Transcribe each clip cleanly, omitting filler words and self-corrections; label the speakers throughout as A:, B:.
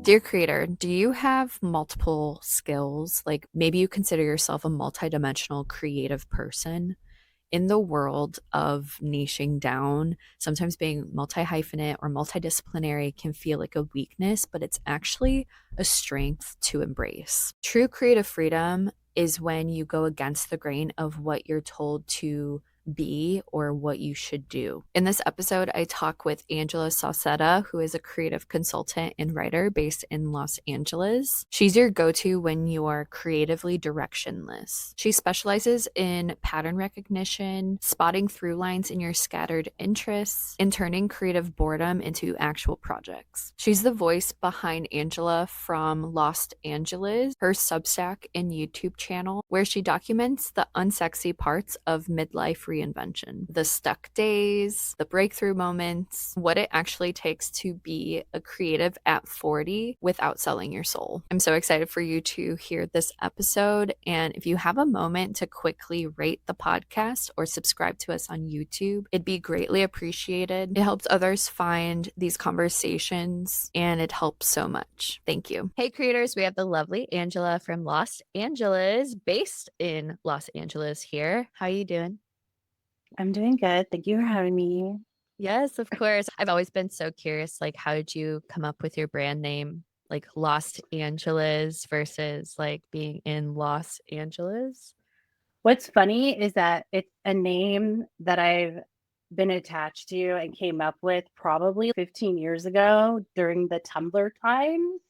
A: Dear creator, do you have multiple skills? Like maybe you consider yourself a multidimensional creative person in the world of niching down. Sometimes being multi hyphenate or multidisciplinary can feel like a weakness, but it's actually a strength to embrace. True creative freedom is when you go against the grain of what you're told to be or what you should do. In this episode, I talk with Angela Sauceda, who is a creative consultant and writer based in Los Angeles. She's your go to when you are creatively directionless. She specializes in pattern recognition, spotting through lines in your scattered interests, and turning creative boredom into actual projects. She's the voice behind Angela from Los Angeles, her Substack and YouTube channel, where she documents the unsexy parts of midlife reinvention, the stuck days, the breakthrough moments, what it actually takes to be a creative at 40 without selling your soul. I'm so excited for you to hear this episode. And if you have a moment to quickly rate the podcast or subscribe to us on YouTube, it'd be greatly appreciated. It helps others find these conversations and it helps so much. Thank you. Hey, creators, we have the lovely Angela from Los Angeles, based in Los Angeles here. How are you doing?
B: I'm doing good. Thank you for having me.
A: Yes, of course. I've always been so curious, like, how did you come up with your brand name, like Los Angeles versus like being in Los Angeles?
B: What's funny is that it's a name that I've been attached to and came up with probably 15 years ago during the Tumblr times.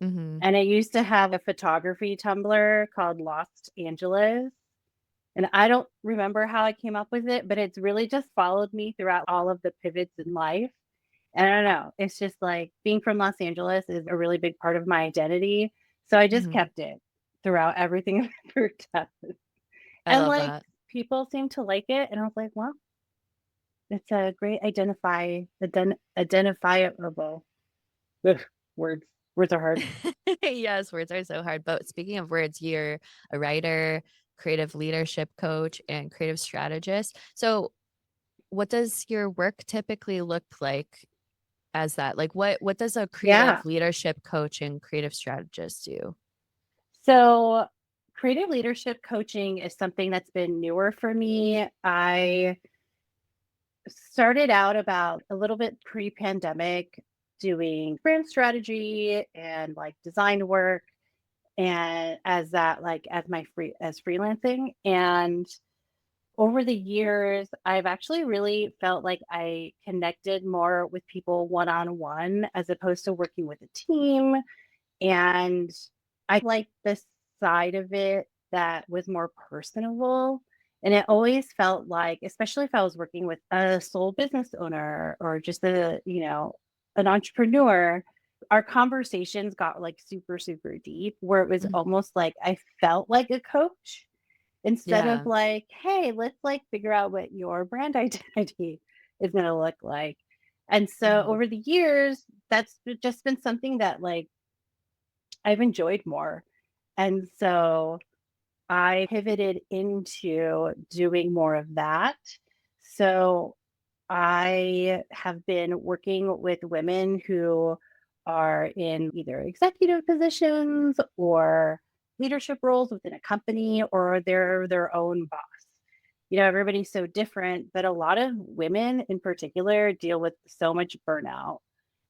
A: Mm-hmm.
B: And I used to have a photography Tumblr called Lost Angeles. And I don't remember how I came up with it, but it's really just followed me throughout all of the pivots in life. And I don't know, it's just like being from Los Angeles is a really big part of my identity. So I just
A: Mm-hmm.
B: kept it throughout everything I've ever done.
A: I
B: And
A: love
B: like
A: that.
B: people seem to like it. And I was like, well, it's a great identifiable ugh, words. Words are hard.
A: Yes, words are so hard. But speaking of words, you're a writer, creative leadership coach, and creative strategist. So, what does your work typically look like as that? Like, what does a
B: Yeah.
A: creative leadership coach and creative strategist do?
B: So creative leadership coaching is something that's been newer for me. I started out about a little bit pre-pandemic doing brand strategy and like design work and as that like as my free as freelancing, and over the years I've actually really felt like I connected more with people one on one as opposed to working with a team. And I like this side of it that was more personable. And it always felt like, especially if I was working with a sole business owner or just an entrepreneur, our conversations got like super, super deep where it was
A: Mhm.
B: almost like I felt like a coach instead of
A: Yeah.
B: like, hey, let's like figure out what your brand identity is going to look like. And so
A: Mhm.
B: over the years, that's just been something that like I've enjoyed more. And so I pivoted into doing more of that. So I have been working with women who are in either executive positions or leadership roles within a company, or they're their own boss. Everybody's so different, but a lot of women in particular deal with so much burnout,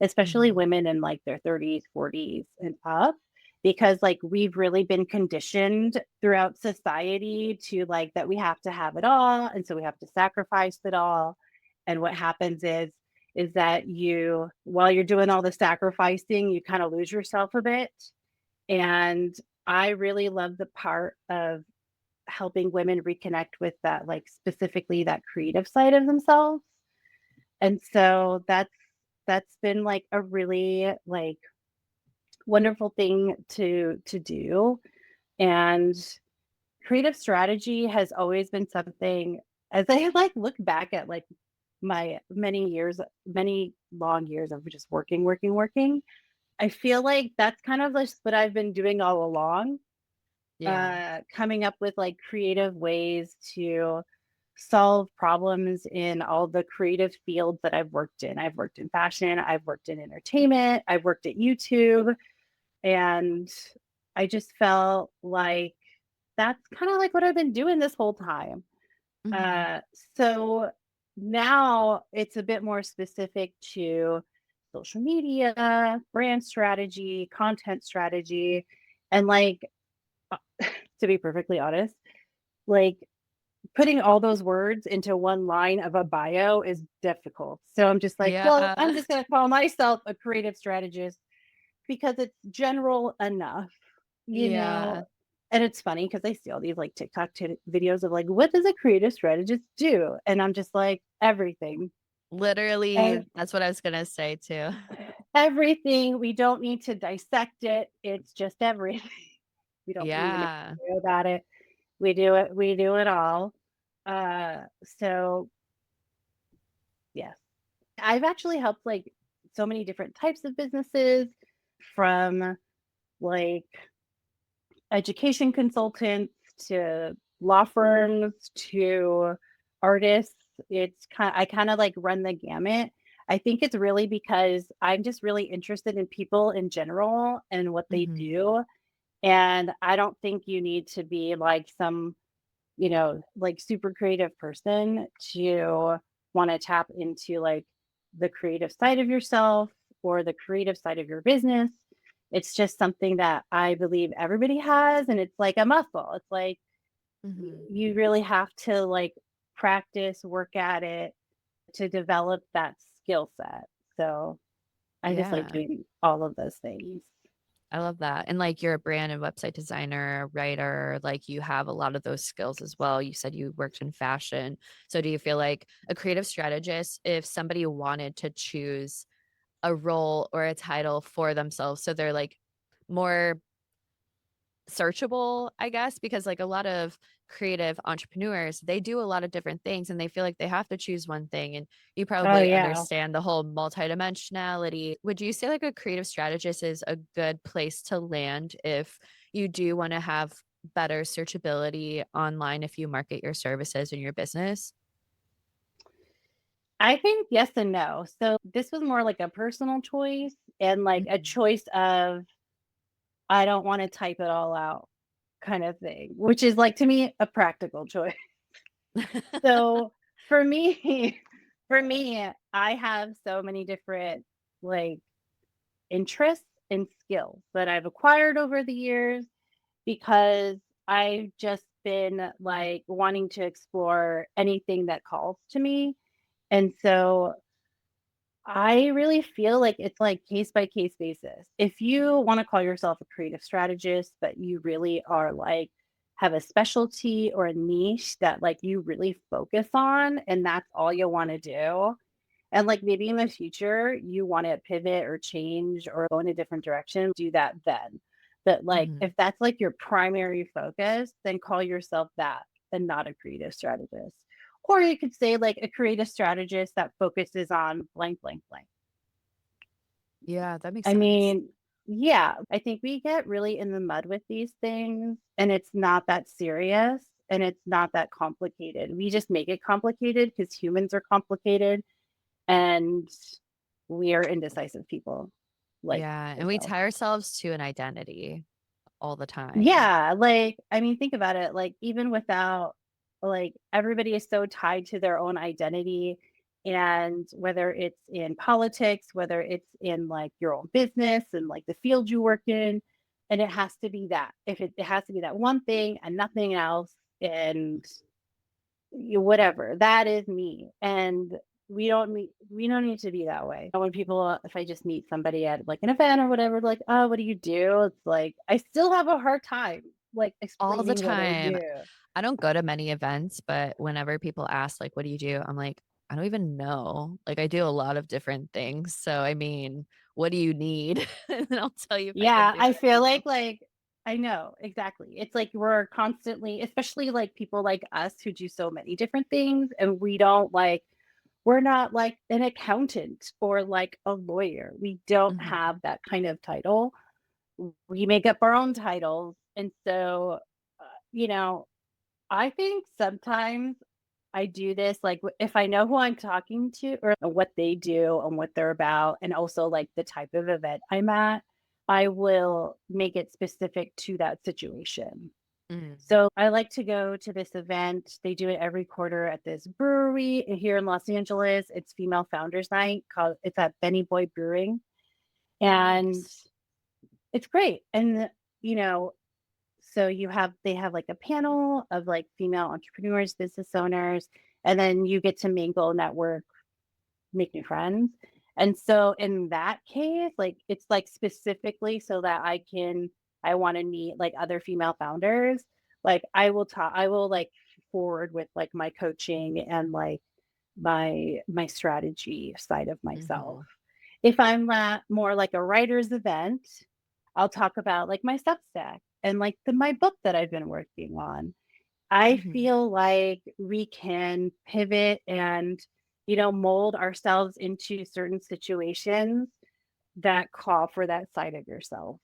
B: especially
A: Mhm.
B: women in like their 30s, 40s and up, because like we've really been conditioned throughout society to like that we have to have it all. And so we have to sacrifice it all. And what happens is that you, while you're doing all the sacrificing, you kind of lose yourself a bit. And I really love the part of helping women reconnect with that, like specifically that creative side of themselves. And so that's been like a really like wonderful thing to do. And creative strategy has always been something, as I like look back at like my many long years of just working, I feel like that's kind of like what I've been doing all along,
A: Yeah.
B: coming up with like creative ways to solve problems in all the creative fields that I've worked in. I've worked in fashion, I've worked in entertainment, I've worked at YouTube, and I just felt like that's kind of like what I've been doing this whole time.
A: Mhm.
B: Uh, so now it's a bit more specific to social media, brand strategy, content strategy, and like to be perfectly honest, like putting all those words into one line of a bio is difficult. So I'm just like, well, I'm
A: Yeah.
B: just going to call myself a creative strategist because it's general enough, you know.
A: Yeah.
B: And it's funny because I see all these like TikTok videos of like, what does a creative strategist do? And I'm just like, everything.
A: Literally,
B: Ev-
A: that's what I was gonna say too.
B: Everything. We don't need to dissect it. It's just everything. We don't need to make
A: Yeah.
B: a video about it. We do it all. So yes. I've actually helped like so many different types of businesses from like education consultants to law firms to artists. I kind of like run the gamut. I think it's really because I'm just really interested in people in general and what they
A: Mhm.
B: do. And I don't think you need to be like some, like super creative person to want to tap into like the creative side of yourself or the creative side of your business. It's just something that I believe everybody has, and it's like a muscle. It's like
A: Mhm.
B: you really have to like practice, work at it to develop that skill set. So I just like
A: Yeah.
B: doing all of those things.
A: I love that. And like you're a brand and website designer, writer, like you have a lot of those skills as well. You said you worked in fashion. So do you feel like a creative strategist, if somebody wanted to choose a role or a title for themselves, so they're like more searchable, I guess, because like a lot of creative entrepreneurs, they do a lot of different things and they feel like they have to choose one thing. And you
B: Oh
A: probably
B: yeah.
A: understand the whole multidimensionality. Would you say like a creative strategist is a good place to land if you do want to have better searchability online if you market your services and your business?
B: I think yes and no. So this was more like a personal choice and like a
A: Mhm.
B: choice of I don't want to type it all out kind of thing, which is like to me a practical choice. So for me, for me, I have so many different like interests and skills that I've acquired over the years because I've just been like wanting to explore anything that calls to me. And so I really feel like it's like case by case basis. If you want to call yourself a creative strategist, but you really are like have a specialty or a niche that like you really focus on and that's all you want to do. And like maybe in the future you want to pivot or change or go in a different direction, do that then. But like
A: Mhm.
B: if that's like your primary focus, then call yourself that and not a creative strategist. Or you could say like a creative strategist that focuses on blank, blank, blank.
A: Yeah, that makes
B: I
A: sense.
B: mean, yeah, I think we get really in the mud with these things and it's not that serious and it's not that complicated. We just make it complicated because humans are complicated and we are indecisive people like
A: Yeah. And we
B: yourself.
A: tie ourselves to an identity all the time.
B: Yeah, like, I mean, think about it, like, even without like, everybody is so tied to their own identity, and whether it's in politics, whether it's in, like, your own business and, like, the field you work in, and it has to be that. If it has to be that one thing and nothing else, and whatever, that is me, and we don't need to be that way. When people if I just meet somebody at, like, an event or whatever, like, "Oh, what do you do?" It's like, I still have a hard time, like,
A: All the
B: explaining what I
A: time.
B: do.
A: I don't go to many events, but whenever people ask, like, "What do you do?" I'm like, "I don't even know." Like, I do a lot of different things. So, I mean, what do you need? And then I'll tell you if I can
B: Yeah,
A: do
B: I
A: it,
B: feel
A: you know?
B: like I know, exactly. It's like we're constantly especially, like, people like us who do so many different things, and we're not like an accountant or like a lawyer. We don't
A: Mhm.
B: have that kind of title. We make up our own titles. And so, you know, I think sometimes I do this, like, if I know who I'm talking to or what they do and what they're about, and also, like, the type of event I'm at, I will make it specific to that situation.
A: Mm.
B: So, I like to go to this event. They do it every quarter at this brewery here in Los Angeles. It's Female Founders Night called it's at Benny Boy Brewing, and
A: Nice.
B: it's great. And, you know, so they have like a panel of like female entrepreneurs, business owners, and then you get to mingle, network, make new friends. And so in that case, like it's like specifically so that I want to meet like other female founders. Like I will like forward with like my coaching and like my strategy side of myself.
A: Mhm.
B: If I'm at more like a writer's event, I'll talk about like my Substack and like my book that I've been working on. I
A: Mhm.
B: feel like we can pivot and, mold ourselves into certain situations that call for that side of yourself.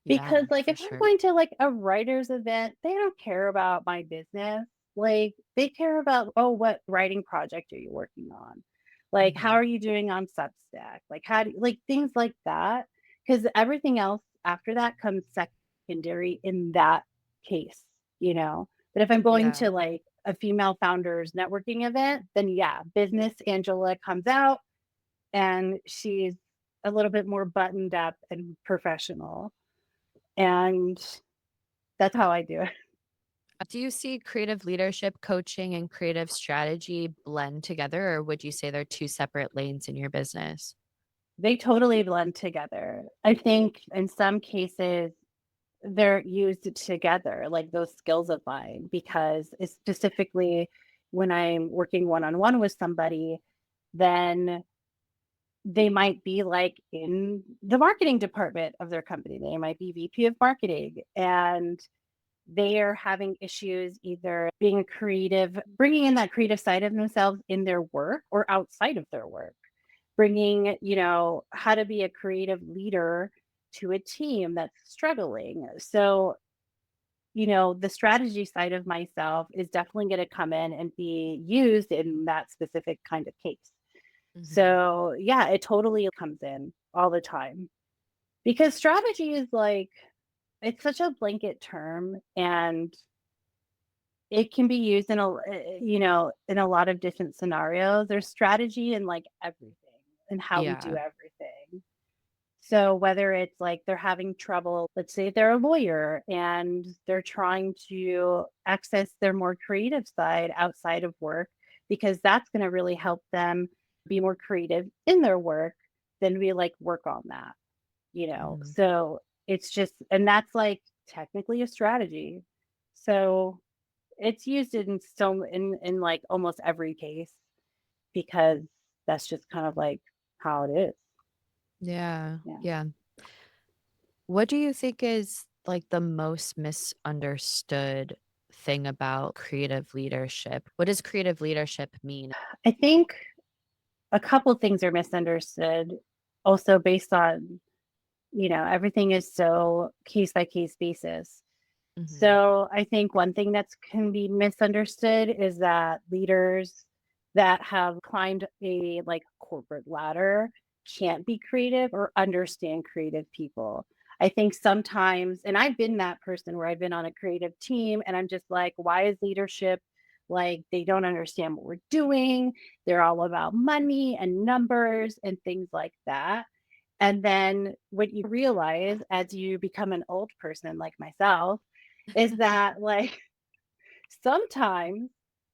B: Because,
A: Yeah,
B: like,
A: for
B: if I'm
A: sure.
B: going to like a writer's event, they don't care about my business. Like, they care about, oh, what writing project are you working on? Like, how
A: Mhm.
B: are you doing on Substack? Like, how do you, like things like that? Because everything else after that comes secondary in that case. But if I'm going
A: Yeah.
B: to like a female founders networking event, then yeah, business Angela comes out and she's a little bit more buttoned up and professional. And that's how I do it.
A: Do you see creative leadership coaching and creative strategy blend together, or would you say they're two separate lanes in your business?
B: They totally blend together. I think in some cases, they're used together, like those skills of mine, because it's specifically when I'm working one on one with somebody, then they might be like in the marketing department of their company. They might be VP of marketing and they are having issues either being creative, bringing in that creative side of themselves in their work or outside of their work, bringing, how to be a creative leader to a team that's struggling. So, the strategy side of myself is definitely going to come in and be used in that specific kind of case.
A: Mhm.
B: So, yeah, it totally comes in all the time because strategy is like, it's such a blanket term and it can be used in a lot of different scenarios. There's strategy in like everything and how we do
A: Yeah.
B: everything. So whether it's like they're having trouble, let's say they're a lawyer and they're trying to access their more creative side outside of work, because that's going to really help them be more creative in their work, then we like work on that.
A: Mhm.
B: So it's just, and that's like technically a strategy. So it's used in like almost every case because that's just kind of like how it is.
A: Yeah.
B: Yeah.
A: Yeah. What do you think is like the most misunderstood thing about creative leadership? What does creative leadership mean?
B: I think a couple things are misunderstood also based on, everything is so case by case basis.
A: Mhm.
B: So I think one thing that's can be misunderstood is that leaders that have climbed a like corporate ladder can't be creative or understand creative people. I think sometimes, and I've been that person where I've been on a creative team and I'm just like, why is leadership like they don't understand what we're doing? They're all about money and numbers and things like that. And then what you realize as you become an old person like myself is that like sometimes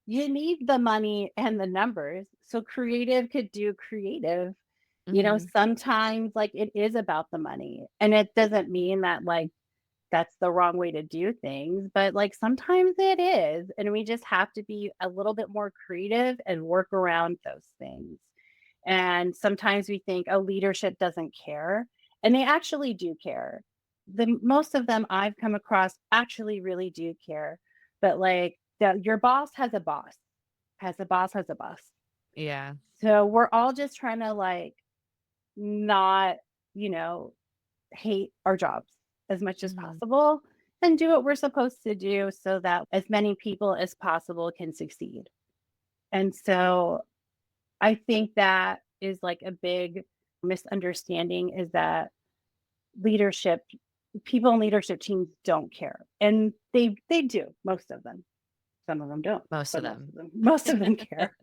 B: you need the money and the numbers so creative could do creative.
A: Mhm.
B: Sometimes like it is about the money and it doesn't mean that like that's the wrong way to do things, but like sometimes it is and we just have to be a little bit more creative and work around those things. And sometimes we think, oh, leadership doesn't care. And they actually do care. The most of them I've come across actually really do care. But like your boss has a boss, has a boss, has a boss.
A: Yeah.
B: So we're all just trying to like not, you know, hate our jobs as much as
A: Mhm.
B: possible and do what we're supposed to do so that as many people as possible can succeed. And so I think that is like a big misunderstanding is that leadership people in leadership teams don't care. And they do, most of them. Some of them don't,
A: Most of
B: but most
A: them.
B: of them most of them care.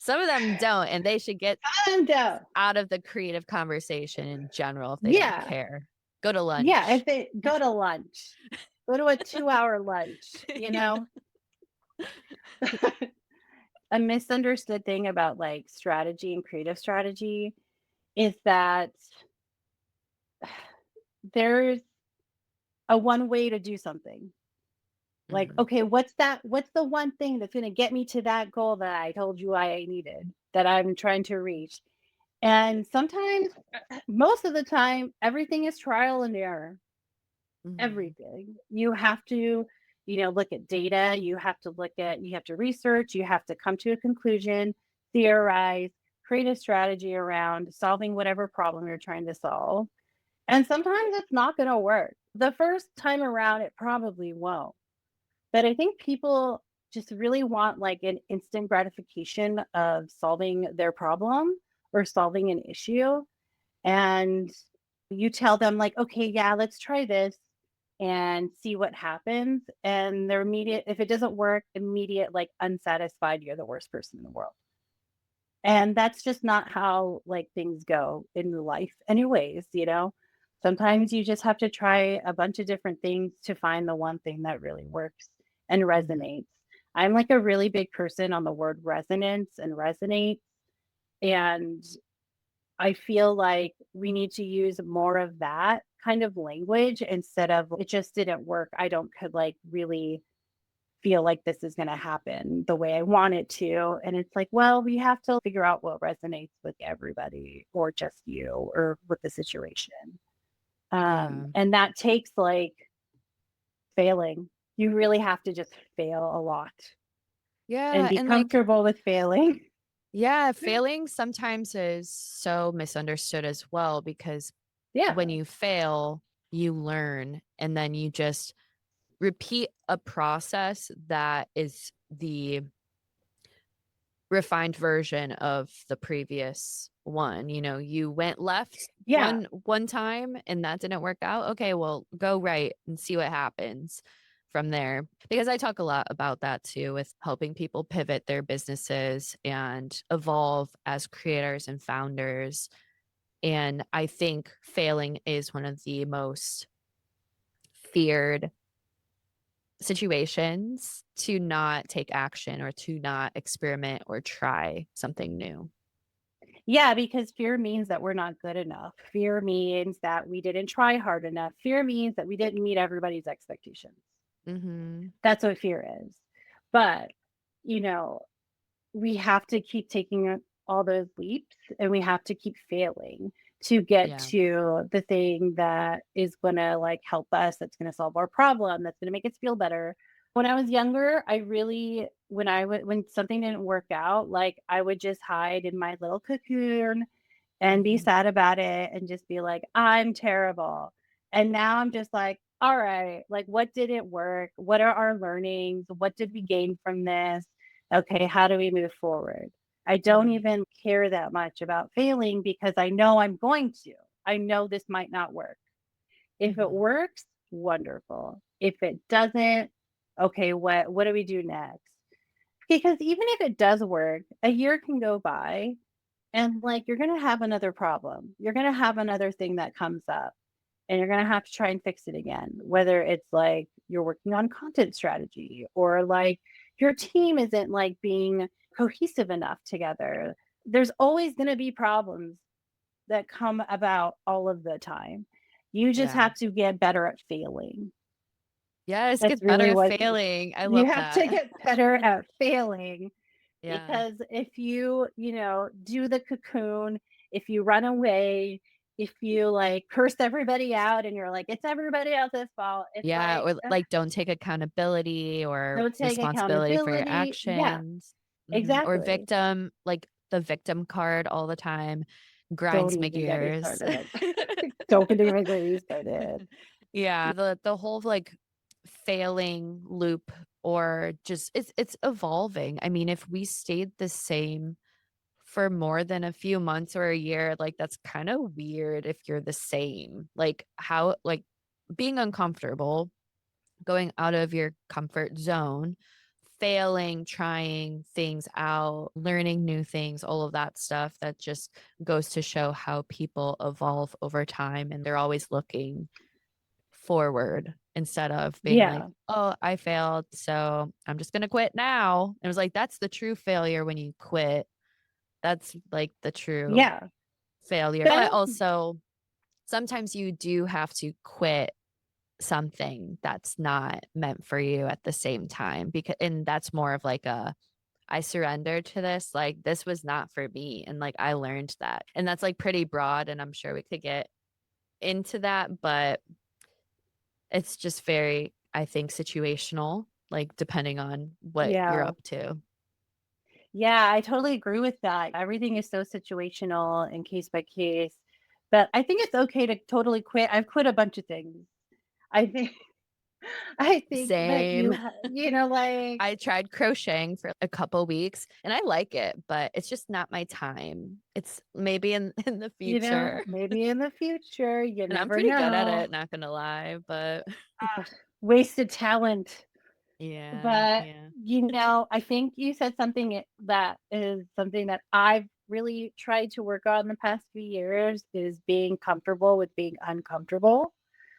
A: Some of them don't, and they should get
B: And
A: out of the creative conversation in general if they don't
B: yeah.
A: care. Go to
B: Yeah,
A: lunch.
B: if they go to lunch, go to a 2-hour lunch,
A: Yeah.
B: A misunderstood thing about, like, strategy and creative strategy is that there's a one way to do something. Like,
A: Mhm.
B: okay, what's the one thing that's gonna get me to that goal that I told you I needed, that I'm trying to reach? And sometimes, most of the time, everything is trial and error.
A: Mhm.
B: Everything. You have to, look at data, you have to research, you have to come to a conclusion, theorize, create a strategy around solving whatever problem you're trying to solve. And sometimes it's not going to work. The first time around, it probably won't. But I think people just really want like an instant gratification of solving their problem or solving an issue. And you tell them like, "Okay, yeah, let's try this and see what happens." And they're immediate if it doesn't work, immediate, like, unsatisfied, you're the worst person in the world. And that's just not how, like, things go in life anyways. Sometimes you just have to try a bunch of different things to find the one thing that really works and
A: Mhm.
B: resonates. I'm, like, a really big person on the word resonance and resonate, and I feel like we need to use more of that kind of language instead of it just didn't work. I don't could like really feel like this is going to happen the way I want it to. And it's like, well, we have to figure out what resonates with everybody or just you or with the situation.
A: Yeah.
B: And that takes like failing. You really have to just fail a lot and
A: Yeah,
B: be
A: and, like,
B: comfortable with failing.
A: yeah, failing sometimes is so misunderstood as well because
B: Yeah.
A: when you fail, you learn, and then you just repeat a process that is the refined version of the previous one. You went left
B: Yeah.
A: one time and that didn't work out. Okay, well, go right and see what happens from there. Because I talk a lot about that too with helping people pivot their businesses and evolve as creators and founders. And I think failing is one of the most feared situations to not take action or to not experiment or try something new.
B: Yeah, because fear means that we're not good enough. Fear means that we didn't try hard enough. Fear means that we didn't meet everybody's expectations.
A: Mhm.
B: That's what fear is. But, you know, we have to keep taking all those leaps and we have to keep failing to get
A: Yeah.
B: to the thing that is going to like help us, that's going to solve our problem, that's going to make us feel better. When I was younger, I really when something didn't work out, like I would just hide in my little cocoon and be
A: Mhm.
B: sad about it and just be like, "I'm terrible." And now I'm just like, "All right, like what didn't work? What are our learnings? What did we gain from this? Okay, how do we move forward?" I don't
A: Mhm.
B: even care that much about failing because I know I'm going to. I know this might not work. If it
A: Mhm.
B: works, wonderful. If it doesn't, okay, what do we do next? Because even if it does work, a year can go by and, like, you're gonna have another problem. You're gonna have another thing that comes up, and you're gonna have to try and fix it again, whether it's, like, you're working on content strategy or, like, your team isn't, like, being cohesive enough together. There's always gonna be problems that come about all of the time. You just
A: Yeah.
B: have to get better at failing.
A: Yes,
B: That's
A: get better
B: really
A: at
B: what
A: failing. I
B: you
A: love
B: have to
A: that.
B: get better at failing.
A: Yeah.
B: Because if do the cocoon, if you run away, if you like curse everybody out and you're like, it's everybody else's fault, it's
A: Yeah,
B: like,
A: or, like, don't take accountability or
B: don't take
A: responsibility for your
B: accountability. Yeah,
A: actions. Mhm. Or
B: exactly.
A: victim, like, the victim card all the time
B: Don't
A: grinds my
B: even get me
A: gears.
B: started. Don't even get me started.
A: Yeah, the whole, like, failing loop or just it's evolving. I mean, if we stayed the same for more than a few months or a year, like, that's kinda weird if you're the same. Like, how like, being uncomfortable, going out of your comfort zone, failing, trying things out, learning new things, all of that stuff that just goes to show how people evolve over time, and they're always looking forward instead of being like,
B: Yeah.
A: "Oh, I failed, so I'm just gonna quit now." And it was like, that's the true failure when you quit. That's, like, the true
B: Yeah.
A: failure. But
B: That
A: also, sometimes you do have to quit something that's not meant for you at the same time, because and that's more of like a, "I surrendered to this, like, this was not for me," and, like, I learned that. And that's, like, pretty broad, and I'm sure we could get into that, but it's just very, I think, situational, like, depending on what you're
B: yeah.
A: up to.
B: Yeah, I totally agree with that. Everything is so situational and case by case. But I think it's okay to totally quit. I've quit a bunch of things. I think I think that
A: Same.
B: like,
A: I tried crocheting for a couple weeks, and I like it, but it's just not my time. It's maybe in in the future,
B: maybe in the future, you
A: and I'm
B: never
A: pretty good at
B: know.
A: it, not gonna lie, but
B: Ugh, wasted talent.
A: yeah,
B: But,
A: yeah.
B: I think you said something that is something that I've really tried to work on the past few years is being comfortable with being uncomfortable.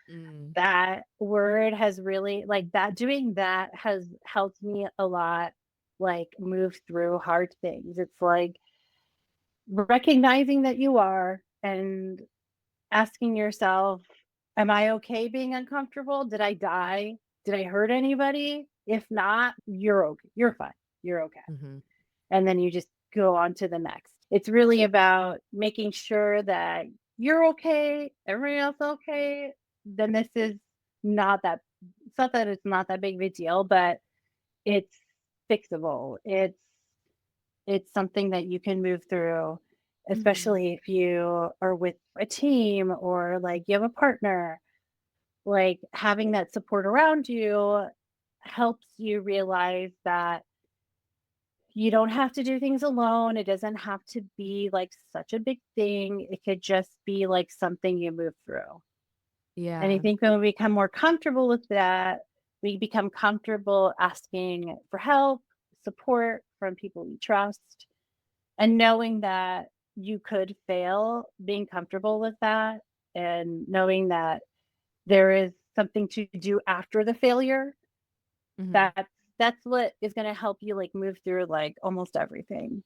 A: Mm,
B: That word has really like that doing that has helped me a lot, like, move through hard things. It's like recognizing that you are and asking yourself, "Am I okay being uncomfortable? Did I die? Did I hurt anybody? If not, you're okay. You're fine. You're okay."
A: mhm.
B: And then you just go on to the next. It's really about making sure that you're okay, everybody else okay. Then this is not that it's not that it's not that big of a deal, but it's fixable. It's something that you can move through,
A: Mhm.
B: especially if you are with a team or like you have a partner. Like having that support around you helps you realize that you don't have to do things alone. It doesn't have to be like such a big thing. It could just be like something you move through. And I
A: Yeah.
B: think when we become more comfortable with that, we become comfortable asking for help, support from people we trust, and knowing that you could fail, being comfortable with that, and knowing that there is something to do after the failure.
A: Mhm.
B: That's what is going to help you like move through like almost everything.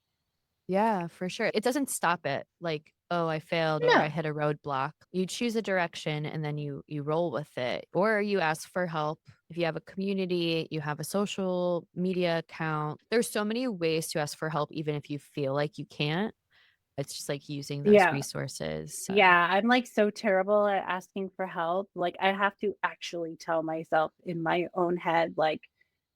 A: Yeah, for sure. It doesn't stop it, like, "Oh, I failed," or "I
B: No.
A: hit a roadblock." You choose a direction and then you roll with it, or you ask for help. If you have a community, you have a social media account. There's so many ways to ask for help even if you feel like you can't. It's just, like, using those
B: Yeah.
A: resources, so
B: Yeah, I'm, like, so terrible at asking for help, like, I have to actually tell myself in my own head, like,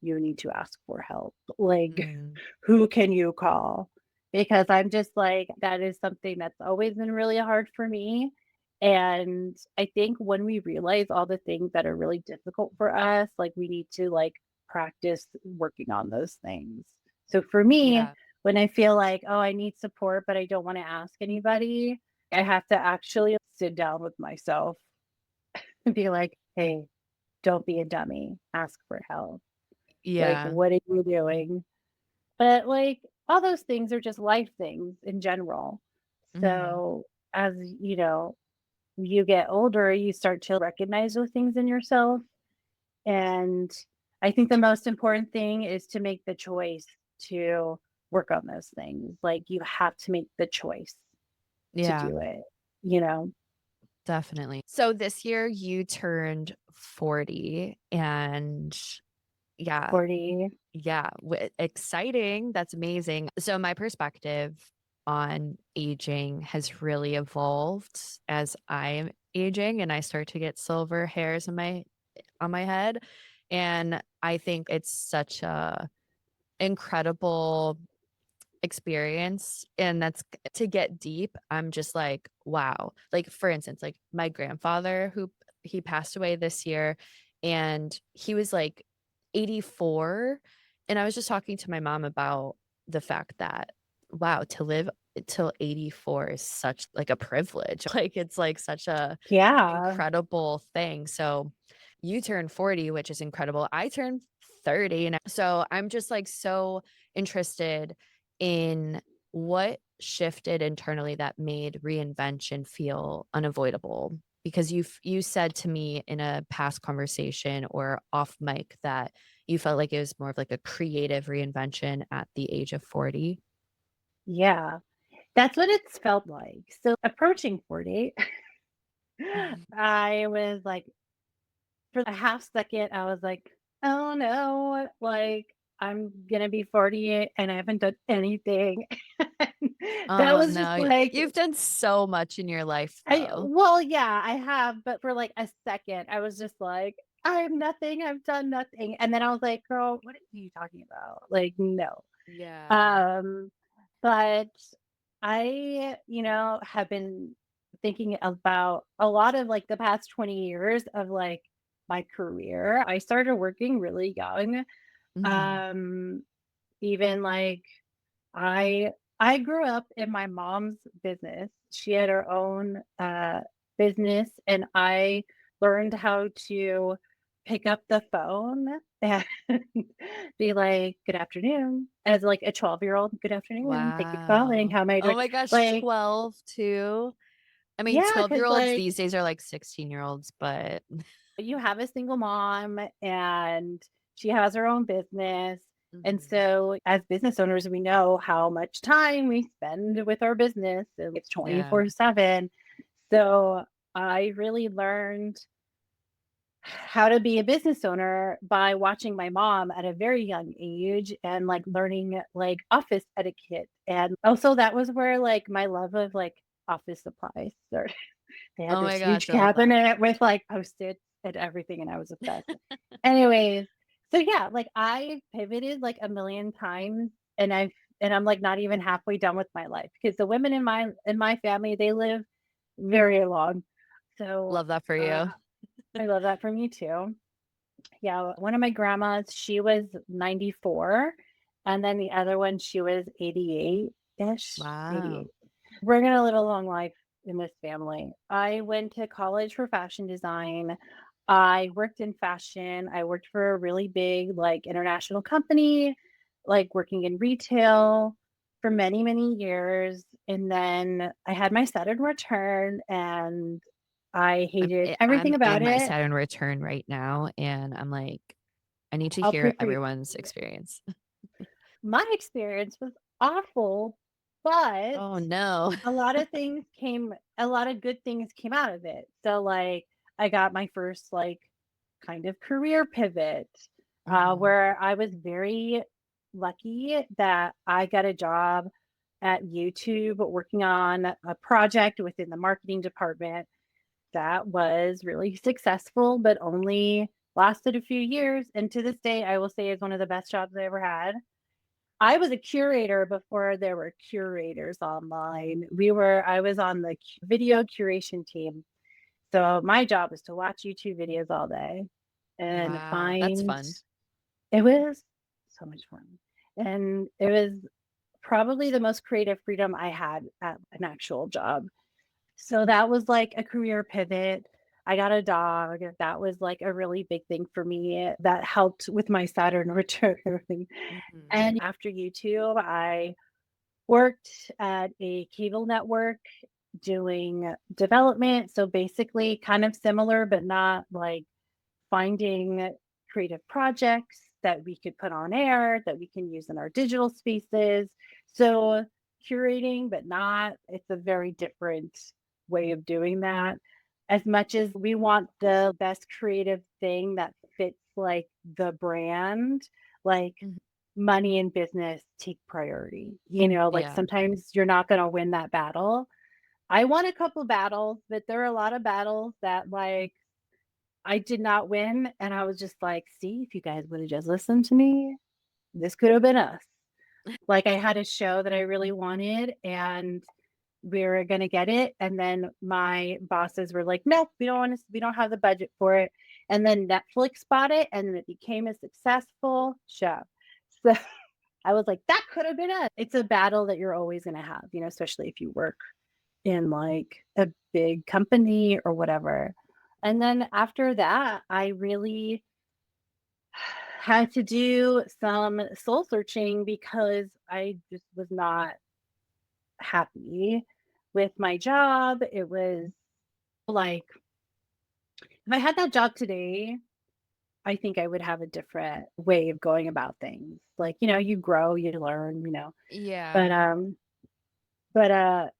B: "You need to ask for help." Like,
A: mm,
B: "Who can you call?" Because I'm just, like that is something that's always been really hard for me, and I think when we realize all the things that are really difficult for us, like, we need to, like, practice working on those things. So for me,
A: yeah.
B: when I feel like, "Oh, I need support, but I don't wanna ask anybody," I have to actually sit down with myself and be like, "Hey, don't be a dummy. Ask for help. Like,
A: Yeah.
B: what are you doing?" But, like, all those things are just life things in general.
A: Mhm.
B: So, as, you get older, you start to recognize those things in yourself, and I think the most important thing is to make the choice to work on those things. Like, you have to make the choice to
A: Yeah,
B: do it, you know?
A: definitely. So this year you turned 40, and yeah,
B: 40.
A: yeah, exciting. That's amazing. So my perspective on aging has really evolved as I'm aging and I start to get silver hairs in my on my head. And I think it's such a incredible experience, and that's to get deep. I'm just like, wow. Like, for instance, like my grandfather, who he passed away this year, and he was like 84. And I was just talking to my mom about the fact that, wow, to live till 84 is such like a privilege. Like it's like such a
B: Yeah.
A: incredible thing. So you turn 40, which is incredible. I turned 30. And so I'm just like so interested in what shifted internally that made reinvention feel unavoidable. Because you said to me in a past conversation or off mic that you felt like it was more of like a creative reinvention at the age of 40.
B: Yeah. That's what it's felt like. So approaching 40, I was like, for a half second, I was like, oh no, like I'm gonna be 40 and I haven't done anything. That
A: Oh
B: was just
A: no,
B: like,
A: you've done so much in your life though.
B: well, yeah, I have, but for like a second, I was just like, I have nothing, I've done nothing. And then I was like, girl, what are you talking about? Like, no.
A: Yeah.
B: Um, but I, have been thinking about a lot of like the past 20 years of like my career. I started working really young.
A: Mhm.
B: Um, even like I I grew up in my mom's business. She had her own business and I learned how to pick up the phone and be like, "Good afternoon," as like a 12-year-old. "Good afternoon. Thank you for calling.
A: Wow.
B: How am I
A: Oh
B: doing?"
A: my gosh,
B: Like,
A: 12 too. I mean,
B: yeah, because
A: 12-year-olds
B: like
A: these days are like 16-year-olds, but
B: you have a single mom and she has her own business. And
A: Mhm.
B: so, as business owners, we know how much time we spend with our business, and it's
A: Yeah.
B: 24/7. So, I really learned how to be a business owner by watching my mom at a very young age and like learning like office etiquette. And also, that was where like my love of like office supplies started. They had
A: Oh
B: this
A: my
B: huge
A: gosh, I love that.
B: cabinet with, like, Post-its and everything, and I was obsessed. Anyways, so yeah, like, I pivoted, like, a million times, and I'm, like, not even halfway done with my life because the women in my family, they live very long. So,
A: Love that for
B: uh,
A: you.
B: I love that for me too. Yeah, one of my grandmas, she was 94, and then the other one, she was 88-ish,
A: Wow.
B: 88. We're gonna live a long life in this family. I went to college for fashion design. I worked in fashion. I worked for a really big, like, international company, like, working in retail for many, many years, and then I had my Saturn return, and I hated
A: I'm
B: everything
A: in
B: about
A: my
B: it.
A: Saturn return right now, and I'm like, I need to
B: I'll
A: hear
B: pre
A: everyone's experience.
B: My experience was awful, but
A: Oh no.
B: a lot of good things came out of it. So, like, I got my first, like, kind of career pivot,
A: Mhm.
B: where I was very lucky that I got a job at YouTube working on a project within the marketing department that was really successful, but only lasted a few years, and to this day, I will say is one of the best jobs I ever had. I was a curator before there were curators online. I was on the video curation team. So my job was to watch YouTube videos all day and
A: Wow, that's
B: find
A: fun.
B: it was so much fun. And it was probably the most creative freedom I had at an actual job. So that was like a career pivot. I got a dog. That was like a really big thing for me that helped with my Saturn return.
A: Mhm.
B: And after YouTube, I worked at a cable network doing development. So basically, kind of similar, but not like finding creative projects that we could put on air, that we can use in our digital spaces. So curating, but not, it's a very different way of doing that. As much as we want the best creative thing that fits like the brand, like
A: Mhm.
B: money and business take priority. Like
A: Yeah.
B: sometimes you're not going to win that battle. I won a couple battles, but there are a lot of battles that like I did not win. And I was just like, see, if you guys would have just listened to me, this could have been us. Like I had a show that I really wanted and we were going to get it. And then my bosses were like, nope, we don't have the budget for it. And then Netflix bought it and it became a successful show. So I was like, that could have been it. It's a battle that you're always going to have, especially if you work in like a big company or whatever. And then after that, I really had to do some soul searching because I just was not happy with my job. It was like, if I had that job today, I think I would have a different way of going about things. Like, you grow, you learn. But
A: Yeah.
B: but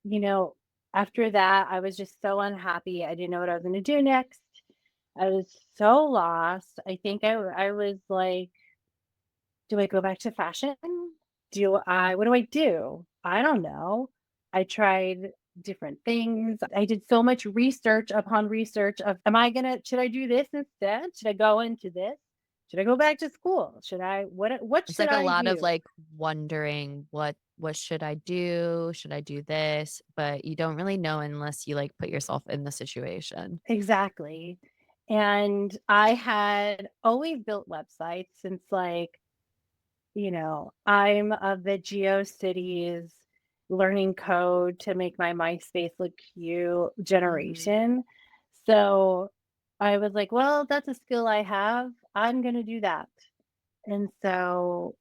B: you know, after that I was just so unhappy. I didn't know what I was going to do next. I was so lost. I think I was like, do I go back to fashion? What do I do? I don't know. I tried different things. I did so much research upon research of, should I do this instead? Should I go into this? Should I go back to school? What
A: It's
B: should
A: like a
B: I
A: lot of
B: do?
A: like wondering what should I do? Should I do this? But you don't really know unless you like put yourself in the situation.
B: Exactly. And I had always built websites since I'm of the GeoCities learning code to make my MySpace look cute
A: Hmm.
B: generation. So I was like, well, that's a skill I have. I'm going to do that. And so,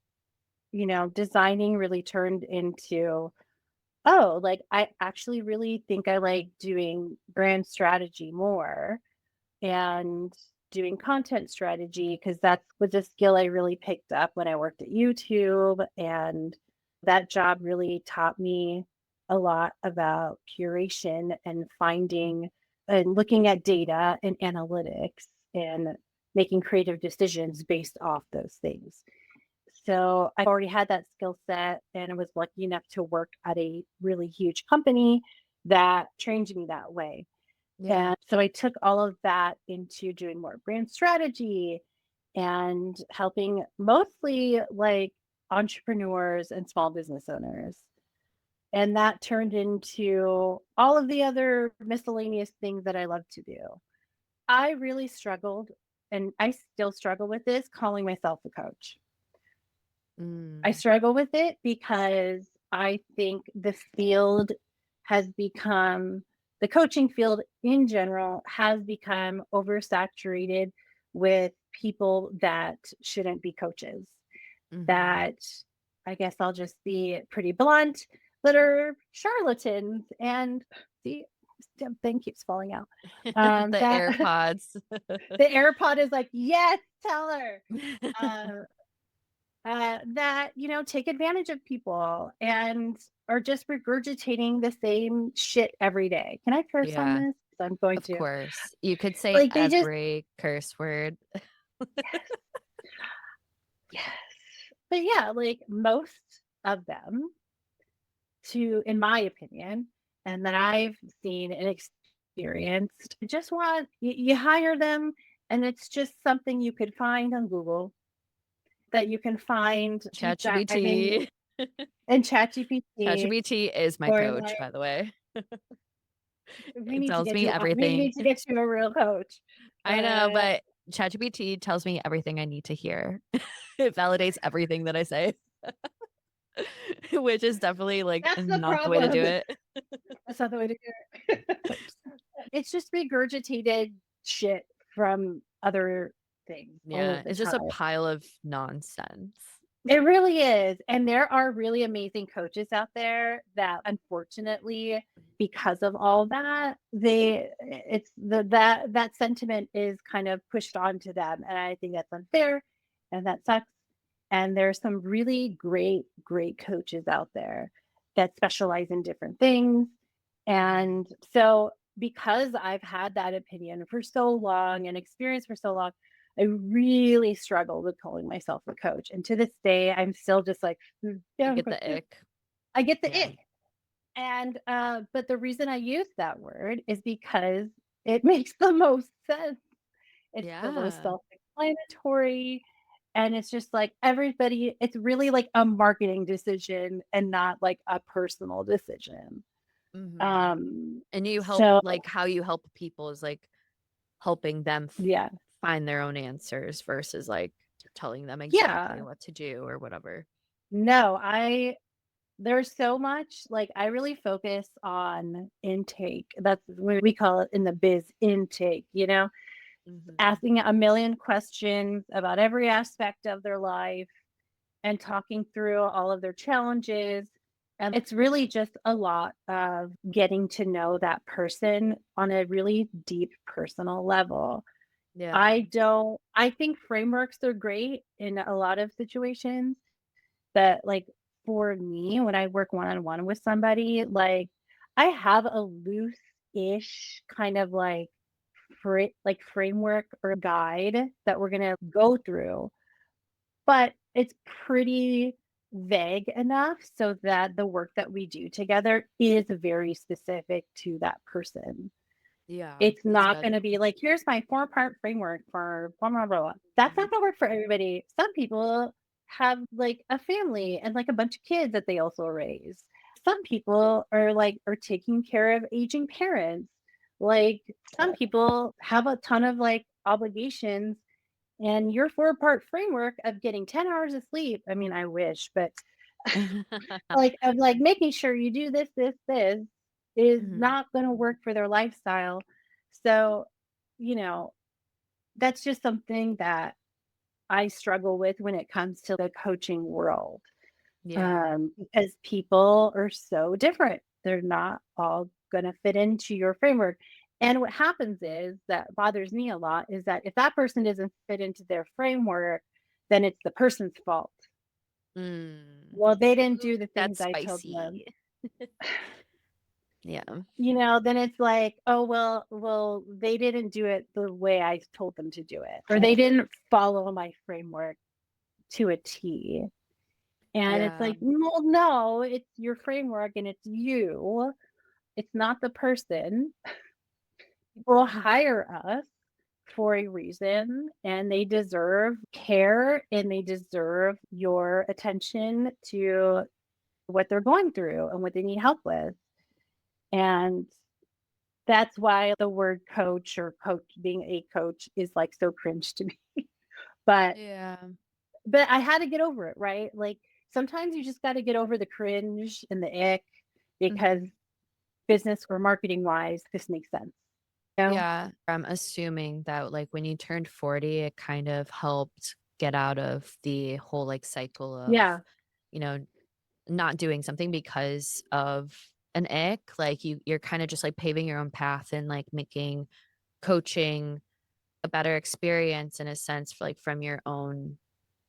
B: designing really turned into, oh, like I actually really think I like doing brand strategy more and doing content strategy because that was a skill I really picked up when I worked at YouTube. And that job really taught me a lot about curation and finding and looking at data and analytics and making creative decisions based off those things. So I already had that skill set and I was lucky enough to work at a really huge company that trained me that way.
A: Yeah.
B: And so I took all of that into doing more brand strategy and helping mostly like entrepreneurs and small business owners. And that turned into all of the other miscellaneous things that I love to do. I really struggled, and I still struggle with this, calling myself a coach. I
A: Mm.
B: struggle with it because I think has become, the coaching field in general has become oversaturated with people that shouldn't be coaches.
A: Hmm.
B: That, I guess I'll just be pretty blunt, that are charlatans. And the damn thing keeps falling out.
A: The
B: That
A: AirPods.
B: the AirPod is like, yes, tell her. That take advantage of people and are just regurgitating the same shit every day. Can I curse on
A: Yeah,
B: this? I'm going
A: of
B: to.
A: course. You could say
B: Like they just,
A: every curse word.
B: yes, yes. But yeah, like most of them, in my opinion, and that I've seen and experienced, just want you hire them, and it's just something you could find on Google, that you can find deep diving
A: ChatGPT.
B: in ChatGPT,
A: ChatGPT is my
B: or
A: coach,
B: like,
A: by the way.
B: we
A: It
B: need to
A: tells
B: get
A: me
B: you we
A: everything.
B: need to get you a real coach.
A: I know,
B: But
A: but ChatGPT tells me everything I need to hear. It validates everything that I say, which is definitely like
B: that's the
A: not the way to do
B: problem.
A: it.
B: That's not the way to do it. It's just regurgitated shit from other things all of
A: Yeah,
B: the
A: it's just a
B: time.
A: pile of nonsense.
B: It really is. And there are really amazing coaches out there that unfortunately, because of all that, that sentiment is kind of pushed onto them. And I think that's unfair and that sucks. And there's some really great coaches out there that specialize in different things.
A: Mhm.
B: And so because I've had that opinion for so long and experience for so long, I really struggle with calling myself a coach. And to this day, I'm still just like, yeah,
A: You
B: I'm a
A: get
B: coach.
A: the ick.
B: I get the
A: Yeah.
B: ick. And but the reason I use that word is because it makes the most sense. It's the most
A: Yeah.
B: self-explanatory. And it's just like everybody, it's really like a marketing decision and not like a personal decision.
A: Mhm.
B: Um,
A: And you help
B: so
A: like how you help people is like helping them
B: Yeah.
A: find their own answers versus like telling them exactly
B: Yeah.
A: what to do or whatever.
B: No, there's so much like I really focus on intake. That's what we call it in the biz intake,
A: Mhm.
B: asking a million questions about every aspect of their life and talking through all of their challenges. And it's really just a lot of getting to know that person on a really deep personal level.
A: Yeah.
B: I think frameworks are great in a lot of situations, but like for me, when I work one on one with somebody, like I have a loose ish kind of like framework or guide that we're gonna go through, but it's pretty vague enough so that the work that we do together is very specific to that person.
A: Yeah,
B: It's
A: that's
B: not
A: good.
B: gonna be like, "Here's my four-part framework for blah, blah, blah, blah." That's
A: Mhm.
B: not gonna work for everybody. Some people have, like, a family and, like, a bunch of kids that they also raise. Some people are taking care of aging parents. Like, some people have a ton of, like, obligations, and your four-part framework of getting 10 hours of sleep, I mean, I wish, but of making sure you do this, this, this is
A: Mhm.
B: not gonna work for their lifestyle. So, you know, that's just something that I struggle with when it comes to the coaching world,
A: Yeah.
B: because people are so different. They're not all gonna fit into your framework. And what happens is that bothers me a lot is that if that person doesn't fit into their framework, then it's the person's fault.
A: Mm.
B: Well, they didn't
A: Ooh,
B: do the things
A: that's
B: I told them.
A: spicy. Yeah.
B: Then it's like, "Oh, well, they didn't do it the way I told them to do it, or they didn't follow my framework to a T." And it's
A: Yeah.
B: like, "Well, no, it's your framework and it's you. It's not the person. People hire us for a reason, and they deserve care, and they deserve your attention to what they're going through and what they need help with." And that's why the word coach or coach being a coach is, like, so cringe to me. But
A: Yeah.
B: I had to get over it, right? Like, sometimes you just gotta get over the cringe and the ick because
A: Mhm.
B: business or marketing wise, this makes sense, you know?
A: Yeah. I'm assuming that, like, when you turned 40, it kind of helped get out of the whole, like, cycle of,
B: Yeah,
A: you know, not doing something because of an ick. Like, you're kinda just, like, paving your own path and, like, making coaching a better experience in a sense, like, from your own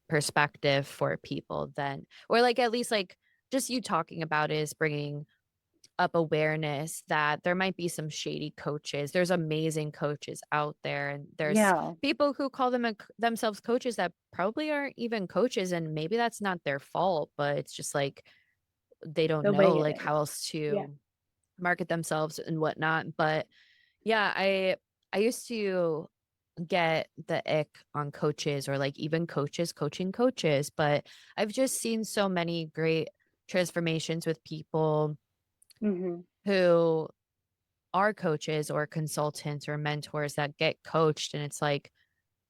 A: perspective for people then or, like, at least, like, just you talking about it is bringing up awareness that there might be some shady coaches. There's amazing coaches out there, and there's
B: yeah,
A: people who call themselves coaches that probably aren't even coaches, and maybe that's not their fault, but it's just, like, they don't
B: the
A: know,
B: way it
A: like,
B: is.
A: how else
B: Yeah,
A: to market themselves and whatnot, but, yeah, I used to get the ick on coaches or, like, even coaches coaching coaches, but I've just seen so many great transformations with people
B: mhm,
A: who are coaches or consultants or mentors that get coached, and it's like,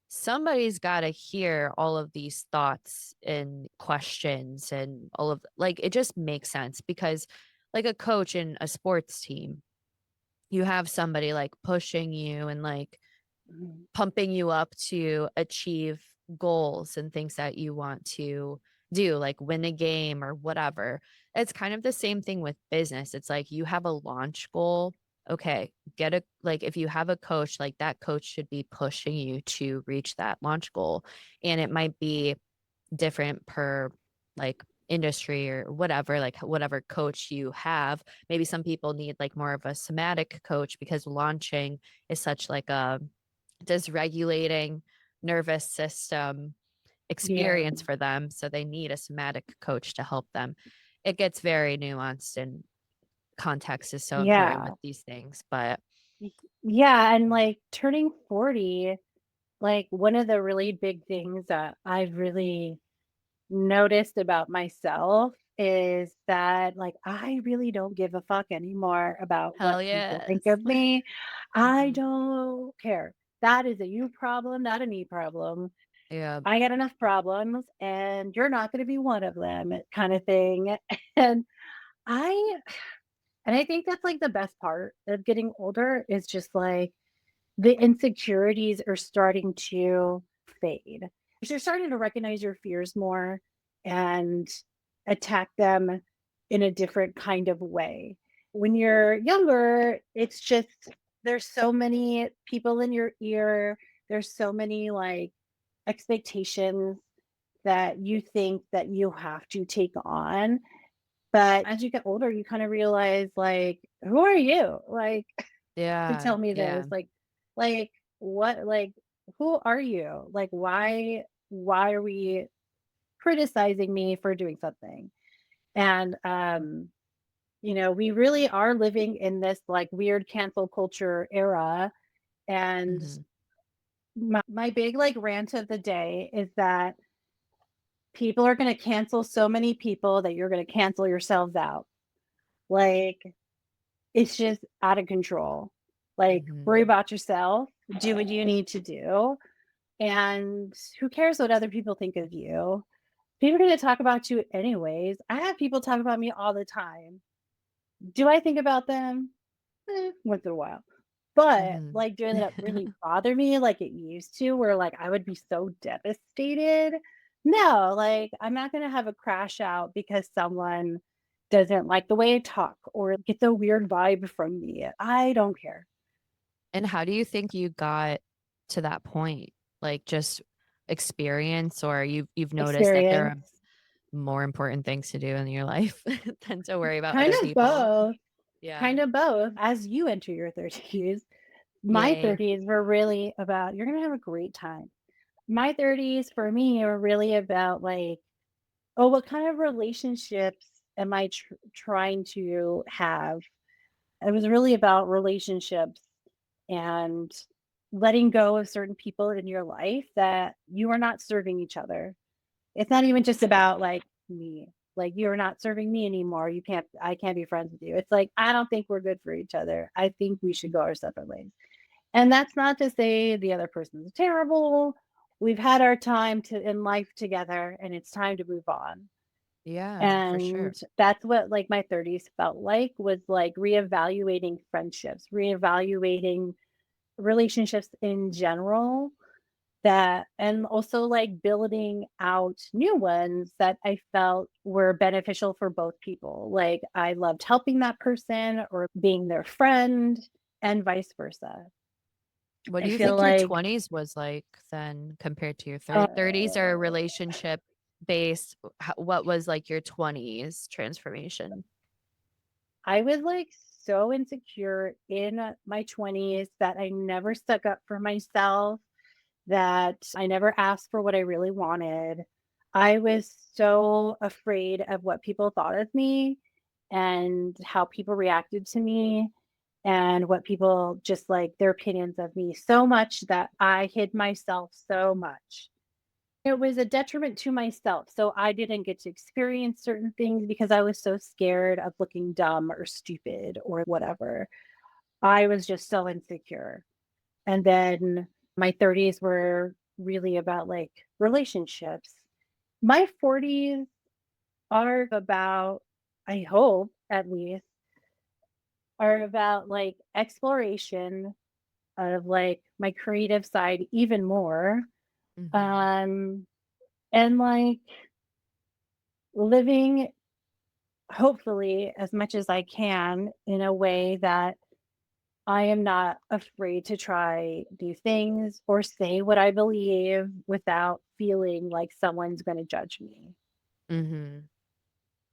A: somebody's gotta hear all of these thoughts and questions and all of like, it just makes sense because, like, a coach in a sports team, you have somebody, like, pushing you and, like,
B: mhm,
A: pumping you up to achieve goals and things that you want to do, like win a game or whatever. It's kind of the same thing with business. It's like you have a launch goal. Okay, get a like if you have a coach, like that coach should be pushing you to reach that launch goal. And it might be different per like industry or whatever, like whatever coach you have. Maybe some people need like more of a somatic coach because launching is such like a dysregulating nervous system
B: yeah,
A: experience for them, so they need a somatic coach to help them. It gets very nuanced and context is so important with
B: yeah,
A: these things, but
B: y yeah, and, like, turning 40, like, one of the really big things that I've really noticed about myself is that, like, I really don't give a fuck anymore about what
A: hell
B: people think
A: yes.
B: of me. I
A: Mhm.
B: don't care. That is a you problem, not a me problem.
A: Yeah.
B: I got enough problems and you're not gonna be one of them kind of thing. And I I think that's like the best part of getting older is just like the insecurities are starting to fade. You're starting to recognize your fears more and attack them in a different kind of way. When you're younger, it's just there's so many people in your ear. There's so many like expectations that you think that you have to take on. But as you get older, you kind of realize like, who are you? Like to
A: Yeah.
B: tell me
A: Yeah.
B: this? Like what like who are you? Like why are we criticizing me for doing something? And we really are living in this like weird cancel culture era. And
A: Mhm.
B: my big like rant of the day is that people are going to cancel so many people that you're going to cancel yourselves out. Like it's just out of control. Like
A: Mhm.
B: worry about yourself, do what you need to do, and who cares what other people think of you? People are going to talk about you anyways. I have people talk about me all the time. Do I think about them? Once in a while. But,
A: Mhm.
B: like, doing that really bother me like it used to, where, like, I would be so devastated? No, like, I'm not gonna have a crash out because someone doesn't like the way I talk or gets a weird vibe from me. I don't care.
A: And how do you think you got to that point? Like, just experience, or you've noticed that there are
B: Experience.
A: more important things to do in your life than to worry about
B: Kind
A: other
B: of
A: people?
B: both.
A: Yeah.
B: Kind of both. As you enter your 30s, my
A: Yay.
B: 30s were really about you're gonna have a great time. My 30s for me were really about, like, oh, what kind of relationships am I trying to have? It was really about relationships and letting go of certain people in your life that you are not serving each other. It's not even just about like me. Like you're not serving me anymore. I can't be friends with you. It's like I don't think we're good for each other. I think we should go our separate ways. And that's not to say the other person's terrible. We've had our time in life together and it's time to move on.
A: Yeah, for sure.
B: And that's what, like, my 30s felt like, was, like, reevaluating friendships, reevaluating relationships in general that and also, like, building out new ones that I felt were beneficial for both people. Like, I loved helping that person or being their friend and vice versa.
A: What do
B: I
A: you
B: feel
A: think your
B: like,
A: 20s was like then compared to your 30s?
B: uh
A: 30s are relationship based. What was like your 20s transformation?
B: I was, like, so insecure in my 20s that I never stuck up for myself, that I never asked for what I really wanted. I was so afraid of what people thought of me and how people reacted to me and what people just like their opinions of me so much that I hid myself so much. It was a detriment to myself. So I didn't get to experience certain things because I was so scared of looking dumb or stupid or whatever. I was just so insecure. And then my 30s were really about like relationships. My 40s are about, I hope at least, are about like exploration of like my creative side even more.
A: Mhm.
B: Um and like living hopefully as much as I can in a way that I am not afraid to try new things or say what I believe without feeling like someone's going to judge me.
A: Mhm.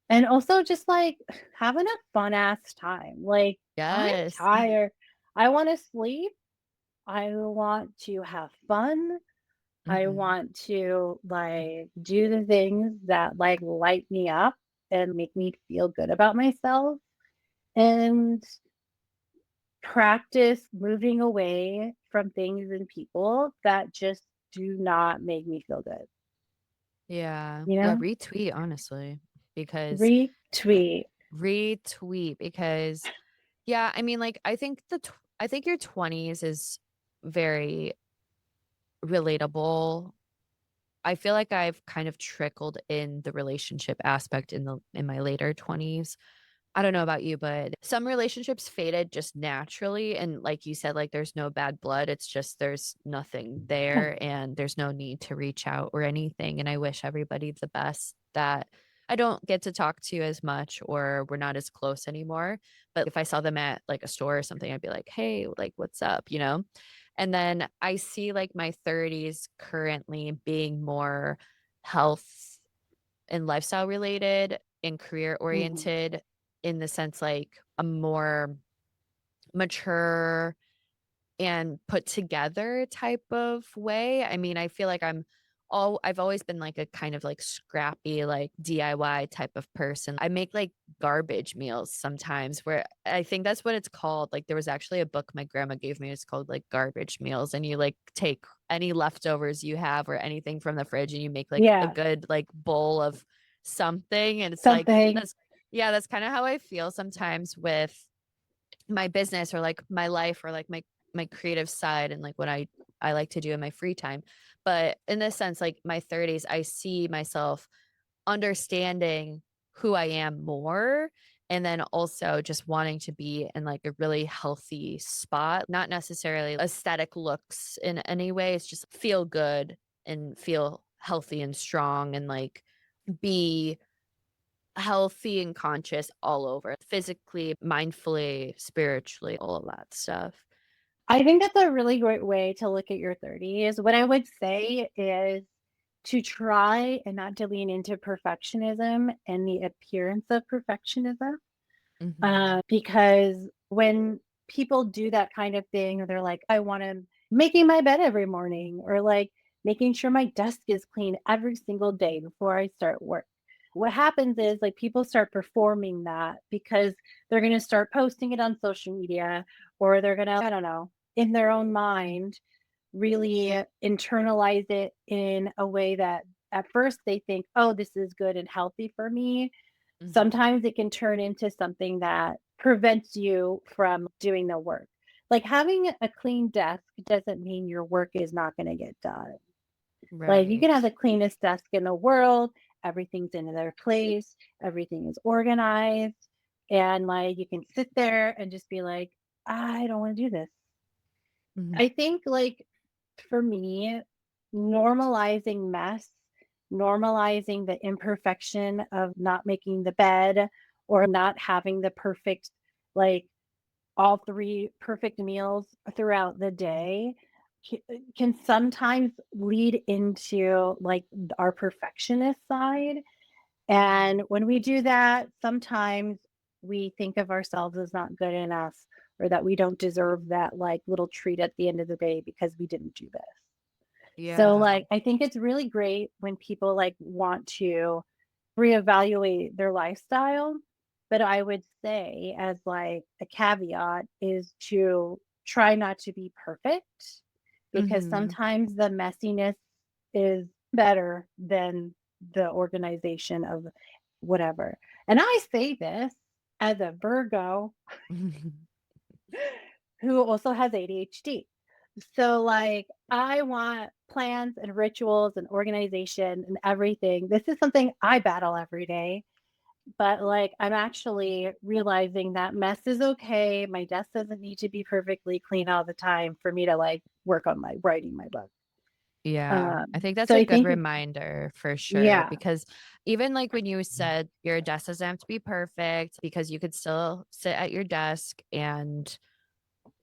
B: And also just like having a fun ass time. Like I'm
A: Yes.
B: tired. I want to sleep. I want to have fun. I
A: Mhm.
B: want to like do the things that like light me up and make me feel good about myself. And practice moving away from things and people that just do not make me feel good,
A: Yeah.
B: you
A: Yeah,
B: know?
A: retweet honestly because
B: Retweet.
A: retweet because yeah, I mean like I think your 20s is very relatable. I feel like I've kind of trickled in the relationship aspect in my later 20s. I don't know about you, but some relationships faded just naturally, and like you said, like, there's no bad blood, it's just there's nothing there, and there's no need to reach out or anything, and I wish everybody the best that I don't get to talk to as much or we're not as close anymore, but if I saw them at, like, a store or something, I'd be like, "Hey, like, what's up?" You know? And then I see, like, my 30s currently being more health and lifestyle related and career
B: Mhm.
A: oriented in the sense like a more mature and put together type of way. I mean, I feel like I've always been like a kind of like scrappy, like DIY type of person. I make like garbage meals sometimes where I think that's what it's called. Like there was actually a book my grandma gave me. It's called like garbage meals. And you like take any leftovers you have or anything from the fridge and you make like a
B: Yeah,
A: good like bowl of something. And it's like
B: something.
A: yeah, that's kind of how I feel sometimes with my business or like my life or like my creative side and like what I like to do in my free time. But in this sense, like my 30s, I see myself understanding who I am more and then also just wanting to be in like a really healthy spot, not necessarily aesthetic looks in any way. It's just feel good and feel healthy and strong and like be healthy and conscious all over, physically, mindfully, spiritually, all of that stuff.
B: I think that's a really great way to look at your 30s. What I would say is to try and not to lean into perfectionism and the appearance of perfectionism.
A: Mhm.
B: Because when people do that kind of thing, or they're like, I want to making my bed every morning, or like making sure my desk is clean every single day before I start work. What happens is like people start performing that because they're going to start posting it on social media, or they're going to, I don't know, in their own mind, really internalize it in a way that at first they think, oh, this is good and healthy for me.
A: Mhm.
B: Sometimes it can turn into something that prevents you from doing the work. Like having a clean desk doesn't mean your work is not going to get done. Like you can have
A: Right.
B: the cleanest desk in the world, everything's in their place, everything is organized, and like you can sit there and just be like, I don't want to do this.
A: Mhm.
B: I think like for me, normalizing mess, normalizing the imperfection of not making the bed or not having the perfect, like all three perfect meals throughout the day can sometimes lead into like our perfectionist side. And
A: Mhm.
B: when we do that, sometimes we think of ourselves as not good enough or that we don't deserve that like little treat at the end of the day because we didn't do this. So,
A: Yeah.
B: like, I think it's really great when people, like, want to reevaluate their lifestyle, but I would say as, like, a caveat is to try not to be perfect because
A: Mhm.
B: sometimes the messiness is better than the organization of whatever. And I say this as a Virgo who also has ADHD. So, like, I want plans and rituals and organization and everything. This is something I battle every day, but like, I'm actually realizing that mess is okay. My desk doesn't need to be perfectly clean all the time for me to like work on my writing my book.
A: Yeah, I think that's
B: So
A: a
B: I
A: good
B: think,
A: reminder for sure
B: yeah,
A: because even like when you said your desk doesn't have to be perfect because you could still sit at your desk and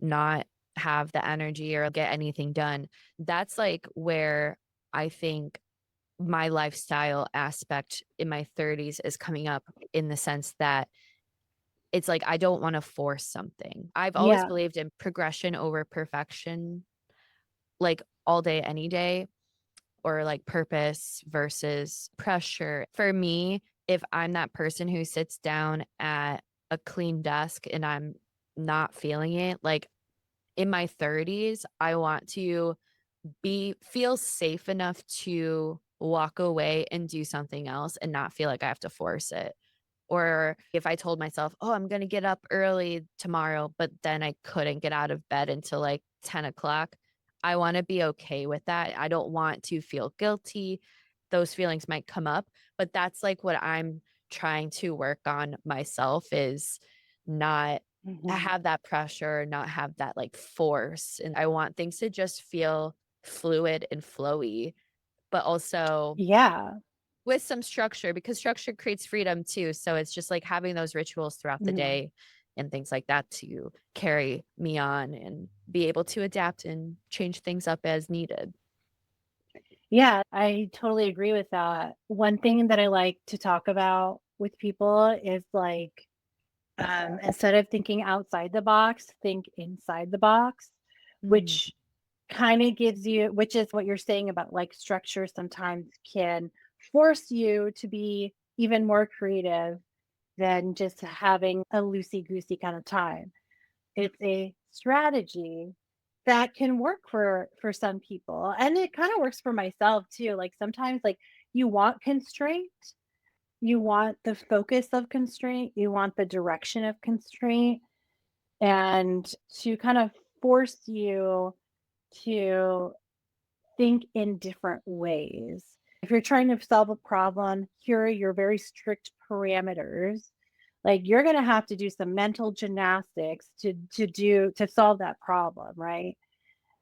A: not have the energy or get anything done. That's like where I think my lifestyle aspect in my 30s is coming up in the sense that it's like I don't want to force something. I've always
B: yeah,
A: believed in progression over perfection, like all day, any day, or like purpose versus pressure. For me, if I'm that person who sits down at a clean desk and I'm not feeling it, like in my 30s, I want to be feel safe enough to walk away and do something else and not feel like I have to force it. Or if I told myself, "Oh, I'm gonna get up early tomorrow," but then I couldn't get out of bed until like 10 o'clock, I wanna be okay with that. I don't want to feel guilty. Those feelings might come up, but that's, like, what I'm trying to work on myself is not
B: Mhm.
A: have that pressure, not have that, like, force, and I want things to just feel fluid and flowy, but also
B: Yeah.
A: with some structure because structure creates freedom too, so it's just, like, having those rituals throughout the
B: Mhm.
A: day and things like that to carry me on and be able to adapt and change things up as needed.
B: Yeah, I totally agree with that. One thing that I like to talk about with people is like, instead of thinking outside the box, think inside the box,
A: Mm,
B: which kind of gives you, which is what you're saying about like structure sometimes can force you to be even more creative than just having a loosey goosey kind of time. It's a strategy that can work for some people, and it kinda works for myself too, like, sometimes, like, you want constraint, you want the focus of constraint, you want the direction of constraint, and to kind of force you to think in different ways. If you're trying to solve a problem, here are your very strict parameters. Like you're gonna have to do some mental gymnastics to solve that problem, right?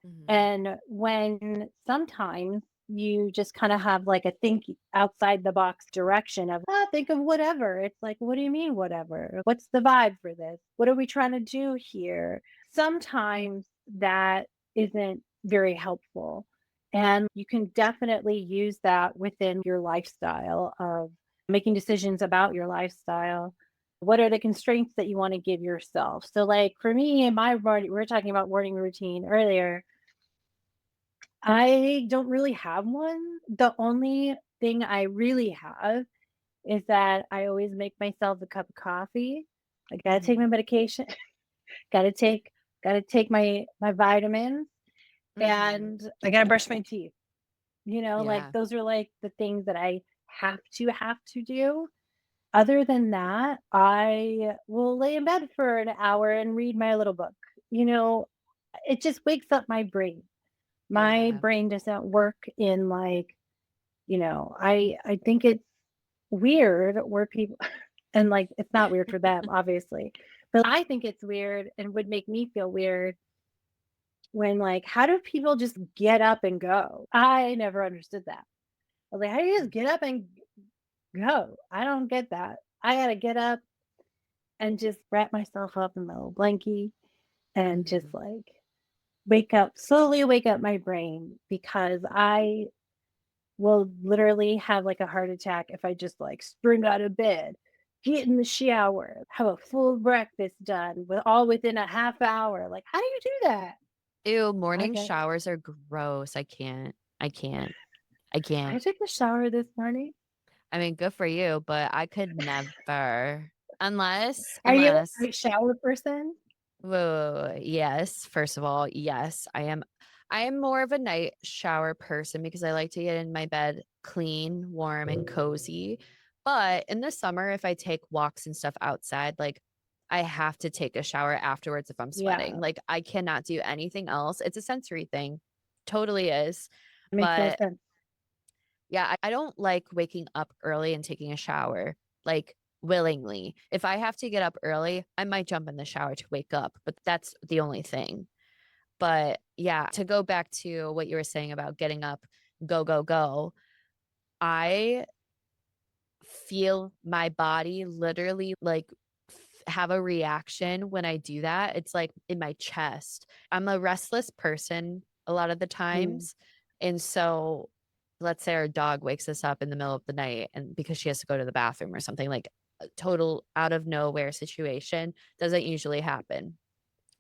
A: mhm.
B: And when sometimes you just kind of have like a think outside the box direction of, think of whatever. It's like, what do you mean, whatever? What's the vibe for this? What are we trying to do here? Sometimes that isn't very helpful. And you can definitely use that within your lifestyle of making decisions about your lifestyle. What are the constraints that you want to give yourself? So, like for me, in my morning, we were talking about morning routine earlier. I don't really have one. The only thing I really have is that I always make myself a cup of coffee. I gotta take my
A: Mhm.
B: medication, gotta take gotta take my vitamins,
A: Mhm.
B: and I gotta brush my teeth. You know, like
A: Yeah.
B: those are like the things that I have to do. Other than that, I will lay in bed for an hour and read my little book. You know, it just wakes up my brain. My
A: Yeah.
B: brain doesn't work in like, I think it's weird where people and like it's not weird for them, obviously. But I think it's weird and would make me feel weird when like, how do people just get up and go? I never understood that. I was like, how do you just get up and go? I don't get that. I gotta get up and just wrap myself up in my little blankie and just
A: Mhm.
B: like slowly wake up my brain because I will literally have like a heart attack if I just like spring out of bed, get in the shower, have a full breakfast done with all within a half hour. Like, how do you do that?
A: Ew,
B: I
A: morning
B: got
A: showers are gross. I can't. I can't. I can't.
B: I took a shower this morning.
A: I mean, good for you, but I could never. Unless
B: Are you
A: unless
B: a shower person?
A: whoa, yes, first of all, yes, I am more of a night shower person because I like to get in my bed clean, warm, and cozy. But in the summer, if I take walks and stuff outside, like I have to take a shower afterwards if I'm sweating.
B: Yeah,
A: Like I cannot do anything else. It's a sensory thing. Totally is.
B: it makes no
A: But
B: sense.
A: yeah, I don't like waking up early and taking a shower, like, willingly. If I have to get up early, I might jump in the shower to wake up, but that's the only thing. But, yeah, to go back to what you were saying about getting up, go, go, go, I feel my body literally, like, have a reaction when I do that. It's, like, in my chest. I'm a restless person a lot of the
B: Mm,
A: times, and so, let's say our dog wakes us up in the middle of the night and because she has to go to the bathroom or something, like, a total out of nowhere situation, doesn't usually happen.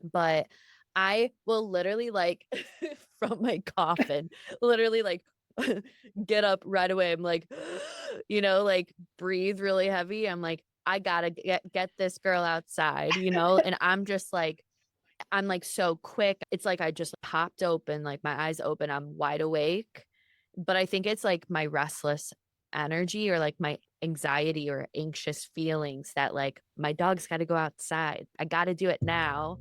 A: But I will literally, like, from my coffin, literally, like, get up right away. I'm like, like, breathe really heavy. I'm like, "I gotta get this girl outside," and I'm, like, so quick. It's like I just popped open, like, my eyes open, I'm wide awake. But I think it's, like, my restless energy or, like, my anxiety or anxious feelings that, like, my dog's gotta go outside. I gotta do it now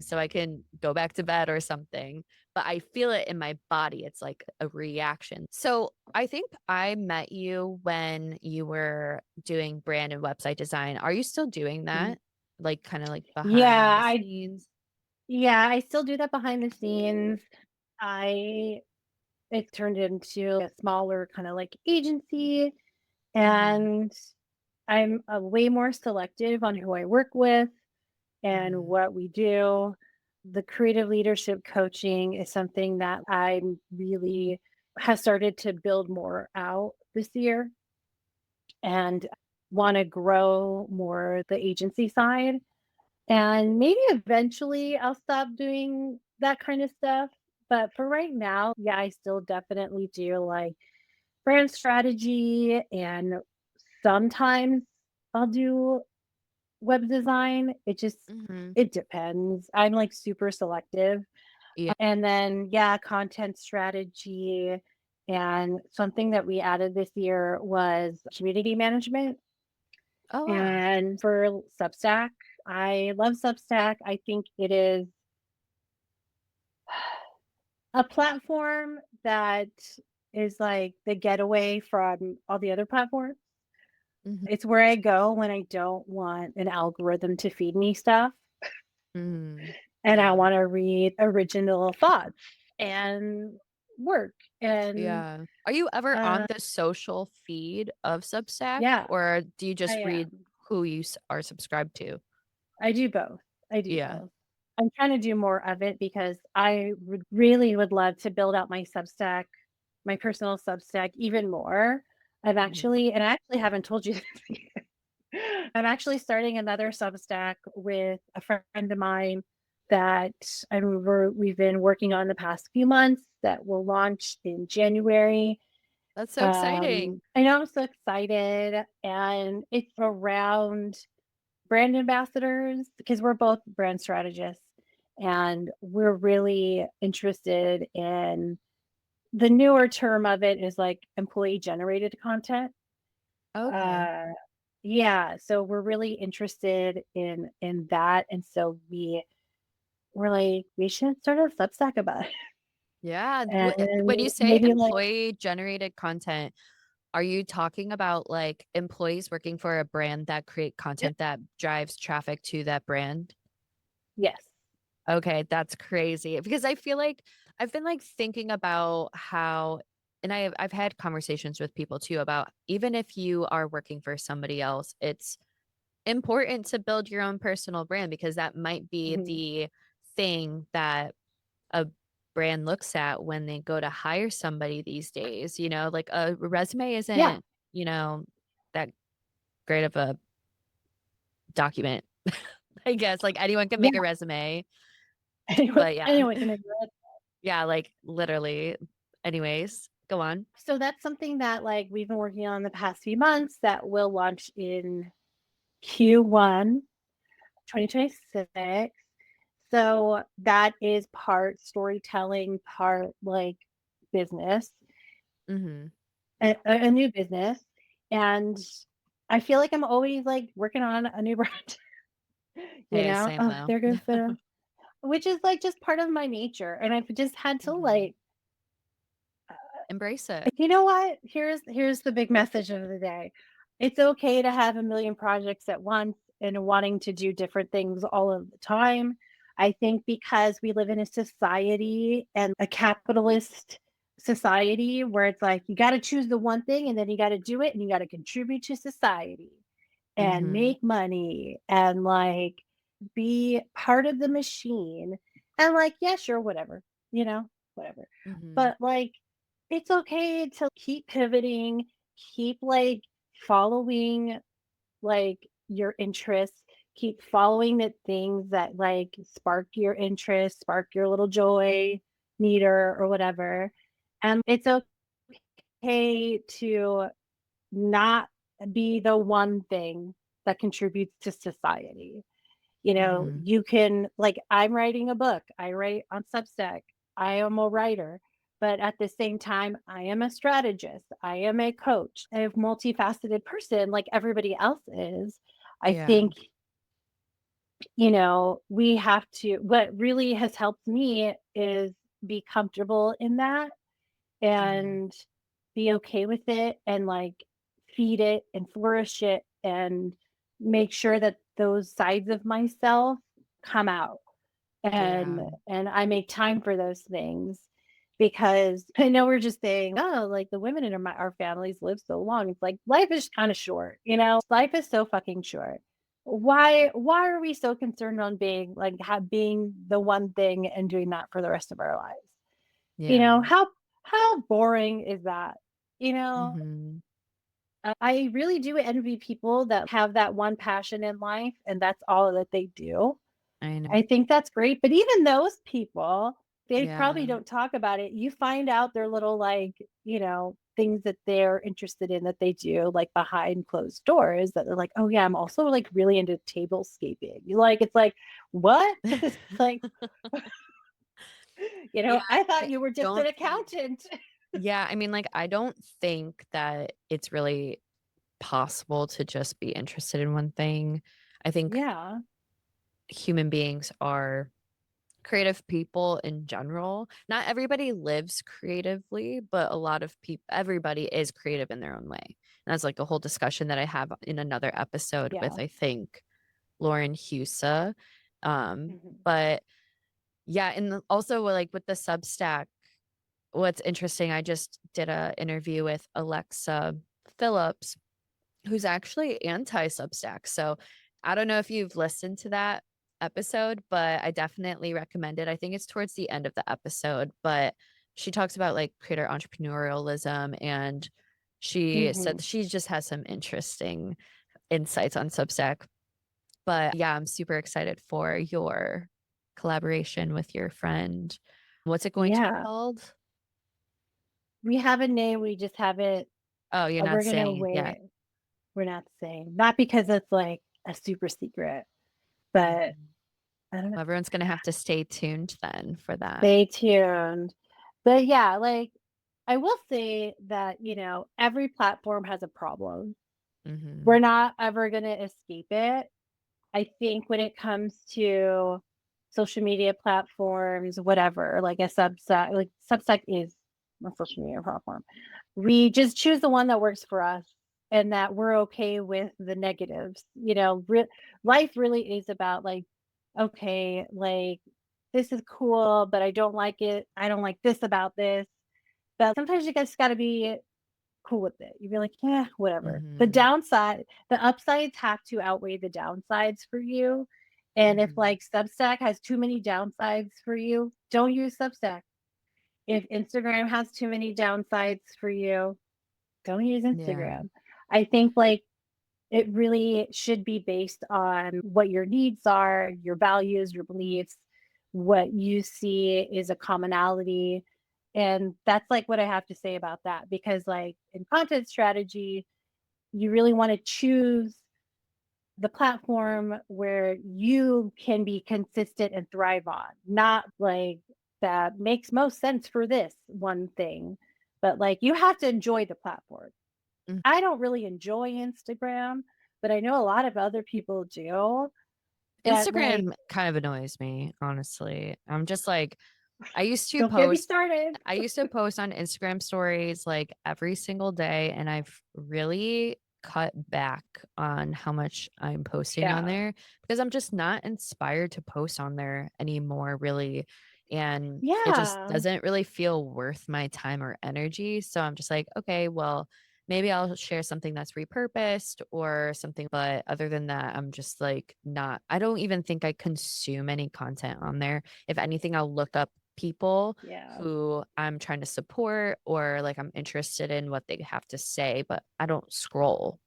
A: so I can go back to bed or something. but I feel it in my body. It's like a reaction. So I think I met you when you were doing brand and website design. Are you still doing
B: Mhm.
A: that? Like kind of like behind
B: Yeah,
A: the
B: I
A: scenes?
B: yeah, I still do that behind the scenes. I It turned into a smaller kind of like agency,
A: Hmm.
B: and I'm way more selective on who I work with and
A: Hmm.
B: what we do. The creative leadership coaching is something that I'm really has started to build more out this year and want to grow more the agency side. And maybe eventually I'll stop doing that kind of stuff. But for right now, yeah, I still definitely do like brand strategy, and sometimes I'll do web design.
A: Hmm.
B: It depends. I'm like super selective.
A: Yeah.
B: And then yeah, content strategy, and something that we added this year was community management.
A: Oh, wow.
B: And for Substack, I love Substack. I think it is a platform that is like the getaway from all the other platforms.
A: Hmm.
B: It's where I go when I don't want an algorithm to feed me stuff
A: Hmm.
B: and I
A: Yeah.
B: want to read original thoughts and work. And
A: Yeah. Are you ever
B: uh
A: on the social feed of Substack,
B: yeah,
A: or do you
B: I
A: just read
B: am.
A: who you are subscribed to?
B: I do both. I do
A: Yeah.
B: both. I'm trying to do more of it because I would really would love to build out my Substack, my personal Substack even more.
A: Mhm.
B: And I actually haven't told you this. I'm actually starting another Substack with a friend of mine that we've been working on the past few months that will launch in January.
A: That's so exciting.
B: I know I'm so excited, and it's around brand ambassadors because we're both brand strategists, and we're really interested in the newer term of it is like employee generated content.
A: Okay.
B: Uh, yeah, so we're really interested in that, and so we're like, we should start a Substack about it,
A: Yeah.
B: and
A: When you say
B: maybe like
A: employee generated content, are you talking about like employees working for a brand that create
B: yep,
A: content that drives traffic to that brand?
B: yes,
A: Okay, that's crazy because I feel like I've been like thinking about how, and I've had conversations with people too about even if you are working for somebody else, it's important to build your own personal brand because that might be
B: mhm,
A: the thing that a brand looks at when they go to hire somebody these days. Like a resume
B: yeah,
A: isn't, you know, that great of a document. I guess like anyone can
B: yeah.
A: make a resume,
B: Anyone,
A: but yeah.
B: anyone can make it.
A: Yeah, like literally. Anyways, go on.
B: So that's something that like we've been working on the past few months that will launch in Q1 2026. So that is part storytelling, part like business,
A: Hmm.
B: a new business. And I feel like I'm always like working on a new brand, you
A: Hey,
B: know?
A: same
B: Oh,
A: though.
B: there goes the, which is like just part of my nature. And I've just had to
A: Hmm.
B: like,
A: Embrace it.
B: you know what? Here's the big message of the day. It's okay to have a million projects at once and wanting to do different things all of the time. I think because we live in a society and a capitalist society where it's like you got to choose the one thing and then you got to do it and you got to contribute to society and
A: Hmm.
B: make money and like be part of the machine, and like yeah sure whatever, you know, whatever,
A: Hmm.
B: but like it's okay to keep pivoting, keep like following like your interests, keep following the things that like spark your interest, spark your little joy meter or whatever. And it's okay to not be the one thing that contributes to society. You know,
A: Hmm.
B: you can like I'm writing a book, I write on Substack, I am a writer, but at the same time, I am a strategist, I am a coach, a multifaceted person like everybody else is. I
A: Yeah.
B: think, you know, we have to what really has helped me is be comfortable in that
A: Mhm.
B: and be okay with it and like feed it and flourish it and make sure that those sides of myself come out
A: Yeah.
B: and I make time for those things because I know we're just saying, oh, like the women in our families live so long. It's like life is kind of short, life is so fucking short. Why are we so concerned on being like being the one thing and doing that for the rest of our lives? You
A: Yeah.
B: know, how boring is that? You know,
A: Mhm.
B: I really do envy people that have that one passion in life and that's all that they do.
A: I know.
B: I think that's great, but even those people, they probably
A: Yeah.
B: don't talk about it. You find out their little, like, things that they're interested in that they do, like, behind closed doors that they're like, "Oh, yeah, I'm also, like, really into tablescaping." You like it's like, "What?" It's like,
A: Yeah,
B: "I thought
A: I
B: you were just an
A: don't think
B: accountant."
A: yeah, I mean, like, I don't think that it's really possible to just be interested in one thing. I think
B: Yeah,
A: human beings are creative people in general. Not everybody lives creatively, but a lot of people, everybody is creative in their own way. And that's like a whole discussion that I have in another episode with,
B: yeah.
A: I think, Lauren Husa.
B: Mhm.
A: But yeah, and also like with the Substack, what's interesting, I just did a interview with Alexa Phillips, who's actually anti-Substack. So I don't know if you've listened to that episode, but I definitely recommend it. I think it's towards the end of the episode, but she talks about like creator entrepreneurialism and she said
B: Mhm.
A: she just has some interesting insights on Substack. But yeah, I'm super excited for your collaboration with your friend. What's it going to be
B: Yeah.
A: called?
B: We have a name, we just haven't
A: Oh, you're not
B: we're gonna
A: saying it
B: wait
A: yet.
B: it. We're not saying. Not because it's, like, a super secret, but
A: Mhm.
B: I don't know.
A: Well, everyone's gonna have to stay tuned then for that.
B: Stay tuned. But, yeah, like, I will say that, every platform has a problem.
A: Mhm.
B: We're not ever gonna escape it. I think when it comes to social media platforms, whatever, like a Substack is a social media platform. We just choose the one that works for us and that we're okay with the negatives. Life really is about like, okay, like this is cool, but I don't like it. I don't like this about this. But sometimes you guys got to be cool with it. You'd be like, yeah, whatever.
A: Mhm.
B: The upsides have to outweigh the downsides for you. And if
A: Mhm.
B: like Substack has too many downsides for you, don't use Substack. If Instagram has too many downsides for you, don't use
A: Yeah.
B: Instagram. I think like it really should be based on what your needs are, your values, your beliefs, what you see is a commonality. And that's like what I have to say about that because like in content strategy, you really want to choose the platform where you can be consistent and thrive on, not like that makes most sense for this one thing, but like you have to enjoy the platform.
A: Mm.
B: I don't really enjoy Instagram, but I know a lot of other people do that like
A: Instagram kind of annoys me, honestly. I'm just like, I used to
B: don't get me
A: post
B: started.
A: I used to post on Instagram stories like every single day, and I've really cut back on how much I'm posting on
B: Yeah.
A: there because I'm just not inspired to post on there anymore, really. And it just
B: Yeah.
A: doesn't really feel worth my time or energy. So I'm just like, okay, well, maybe I'll share something that's repurposed or something. But other than that, I'm just like, not, I don't even think I consume any content on there. If anything, I'll look up people
B: Yeah.
A: who I'm trying to support or like I'm interested in what they have to say, but I don't scroll.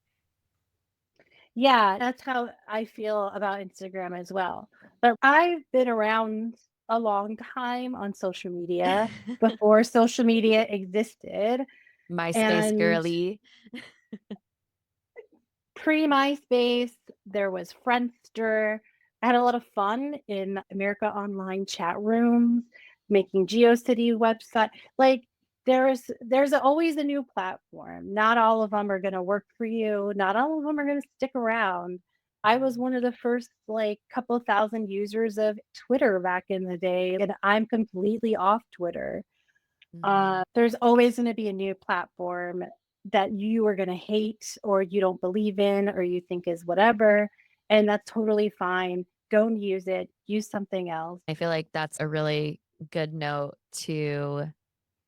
B: Yeah, that's how I feel about Instagram as well. But I've been around a long time on social media before social media existed.
A: MySpace
B: And
A: girly.
B: pre MySpace, there was Friendster. I had a lot of fun in America Online chat rooms, making GeoCity website. Like there's always a new platform. Not all of them are going to work for you. Not all of them are going to stick around. I was one of the first, like, couple thousand users of Twitter back in the day, and I'm completely off Twitter.
A: Mhm.
B: There's always gonna be a new platform that you are gonna hate or you don't believe in or you think is whatever, and that's totally fine. Don't use it, use something else.
A: I feel like that's a really good note to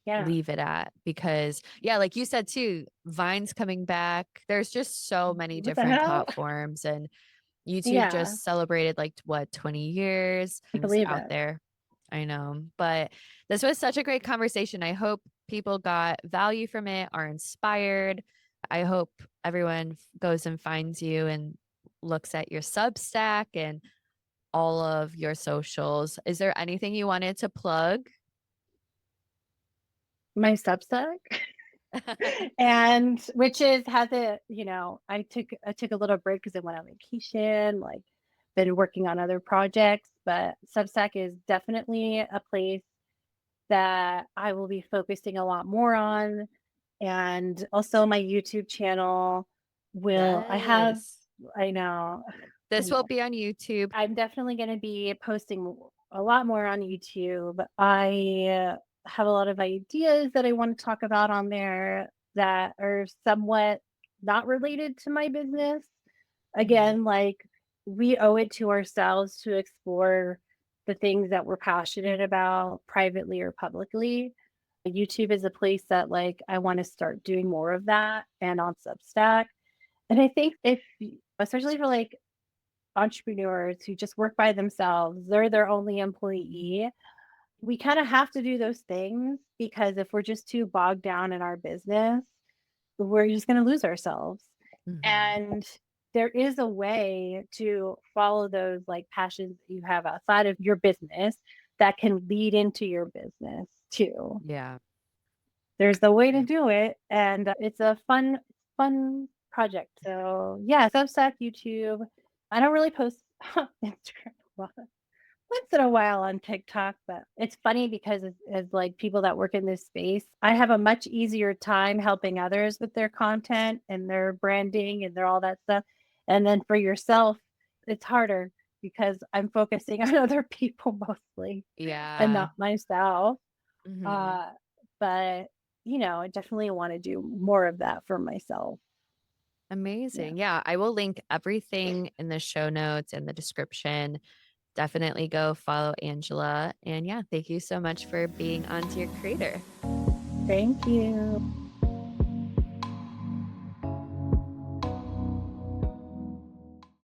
B: Yeah.
A: leave it at because yeah, like you said too, Vine's coming back. There's just so many
B: What the
A: different
B: hell?
A: platforms and YouTube
B: Yeah,
A: just celebrated like what, 20 years
B: can't
A: things
B: believe
A: out
B: it.
A: there. I know. But this was such a great conversation. I hope people got value from it, are inspired. I hope everyone goes and finds you and looks at your Substack and all of your socials. Is there anything you wanted to plug?
B: My Substack? And which is has it, I took a little break because I went on vacation, like, been working on other projects, but Substack is definitely a place that I will be focusing a lot more on, and also my YouTube channel will I have
A: Yes.
B: I know, I
A: This will
B: know.
A: be on YouTube.
B: I'm definitely gonna be posting a lot more on YouTube. I have a lot of ideas that I wanna talk about on there that are somewhat not related to my business.
A: Mhm.
B: Again, like, we owe it to ourselves to explore the things that we're passionate about privately or publicly. YouTube is a place that, like, I wanna start doing more of that and on Substack. And I think if especially for, like, entrepreneurs who just work by themselves, they're their only employee. We kind of have to do those things because if we're just too bogged down in our business, we're just going to lose ourselves.
A: Mhm.
B: And there is a way to follow those like passions that you have outside of your business that can lead into your business too.
A: Yeah.
B: There's the way to
A: Yeah.
B: do it, and it's a fun project. So yeah, Substack, YouTube. I don't really post Instagram a lot. Once in a while on TikTok, but it's funny because as like people that work in this space, I have a much easier time helping others with their content and their branding and their all that stuff. And then for yourself, it's harder because I'm focusing on other people mostly and
A: Yeah.
B: not myself.
A: Mhm.
B: Uh, but I definitely want to do more of that for myself. Yeah.
A: Amazing. Yeah, I will link everything in the show notes and the description. Definitely go follow Angela. And yeah, thank you so much for being on Dear Creator.
B: Thank you.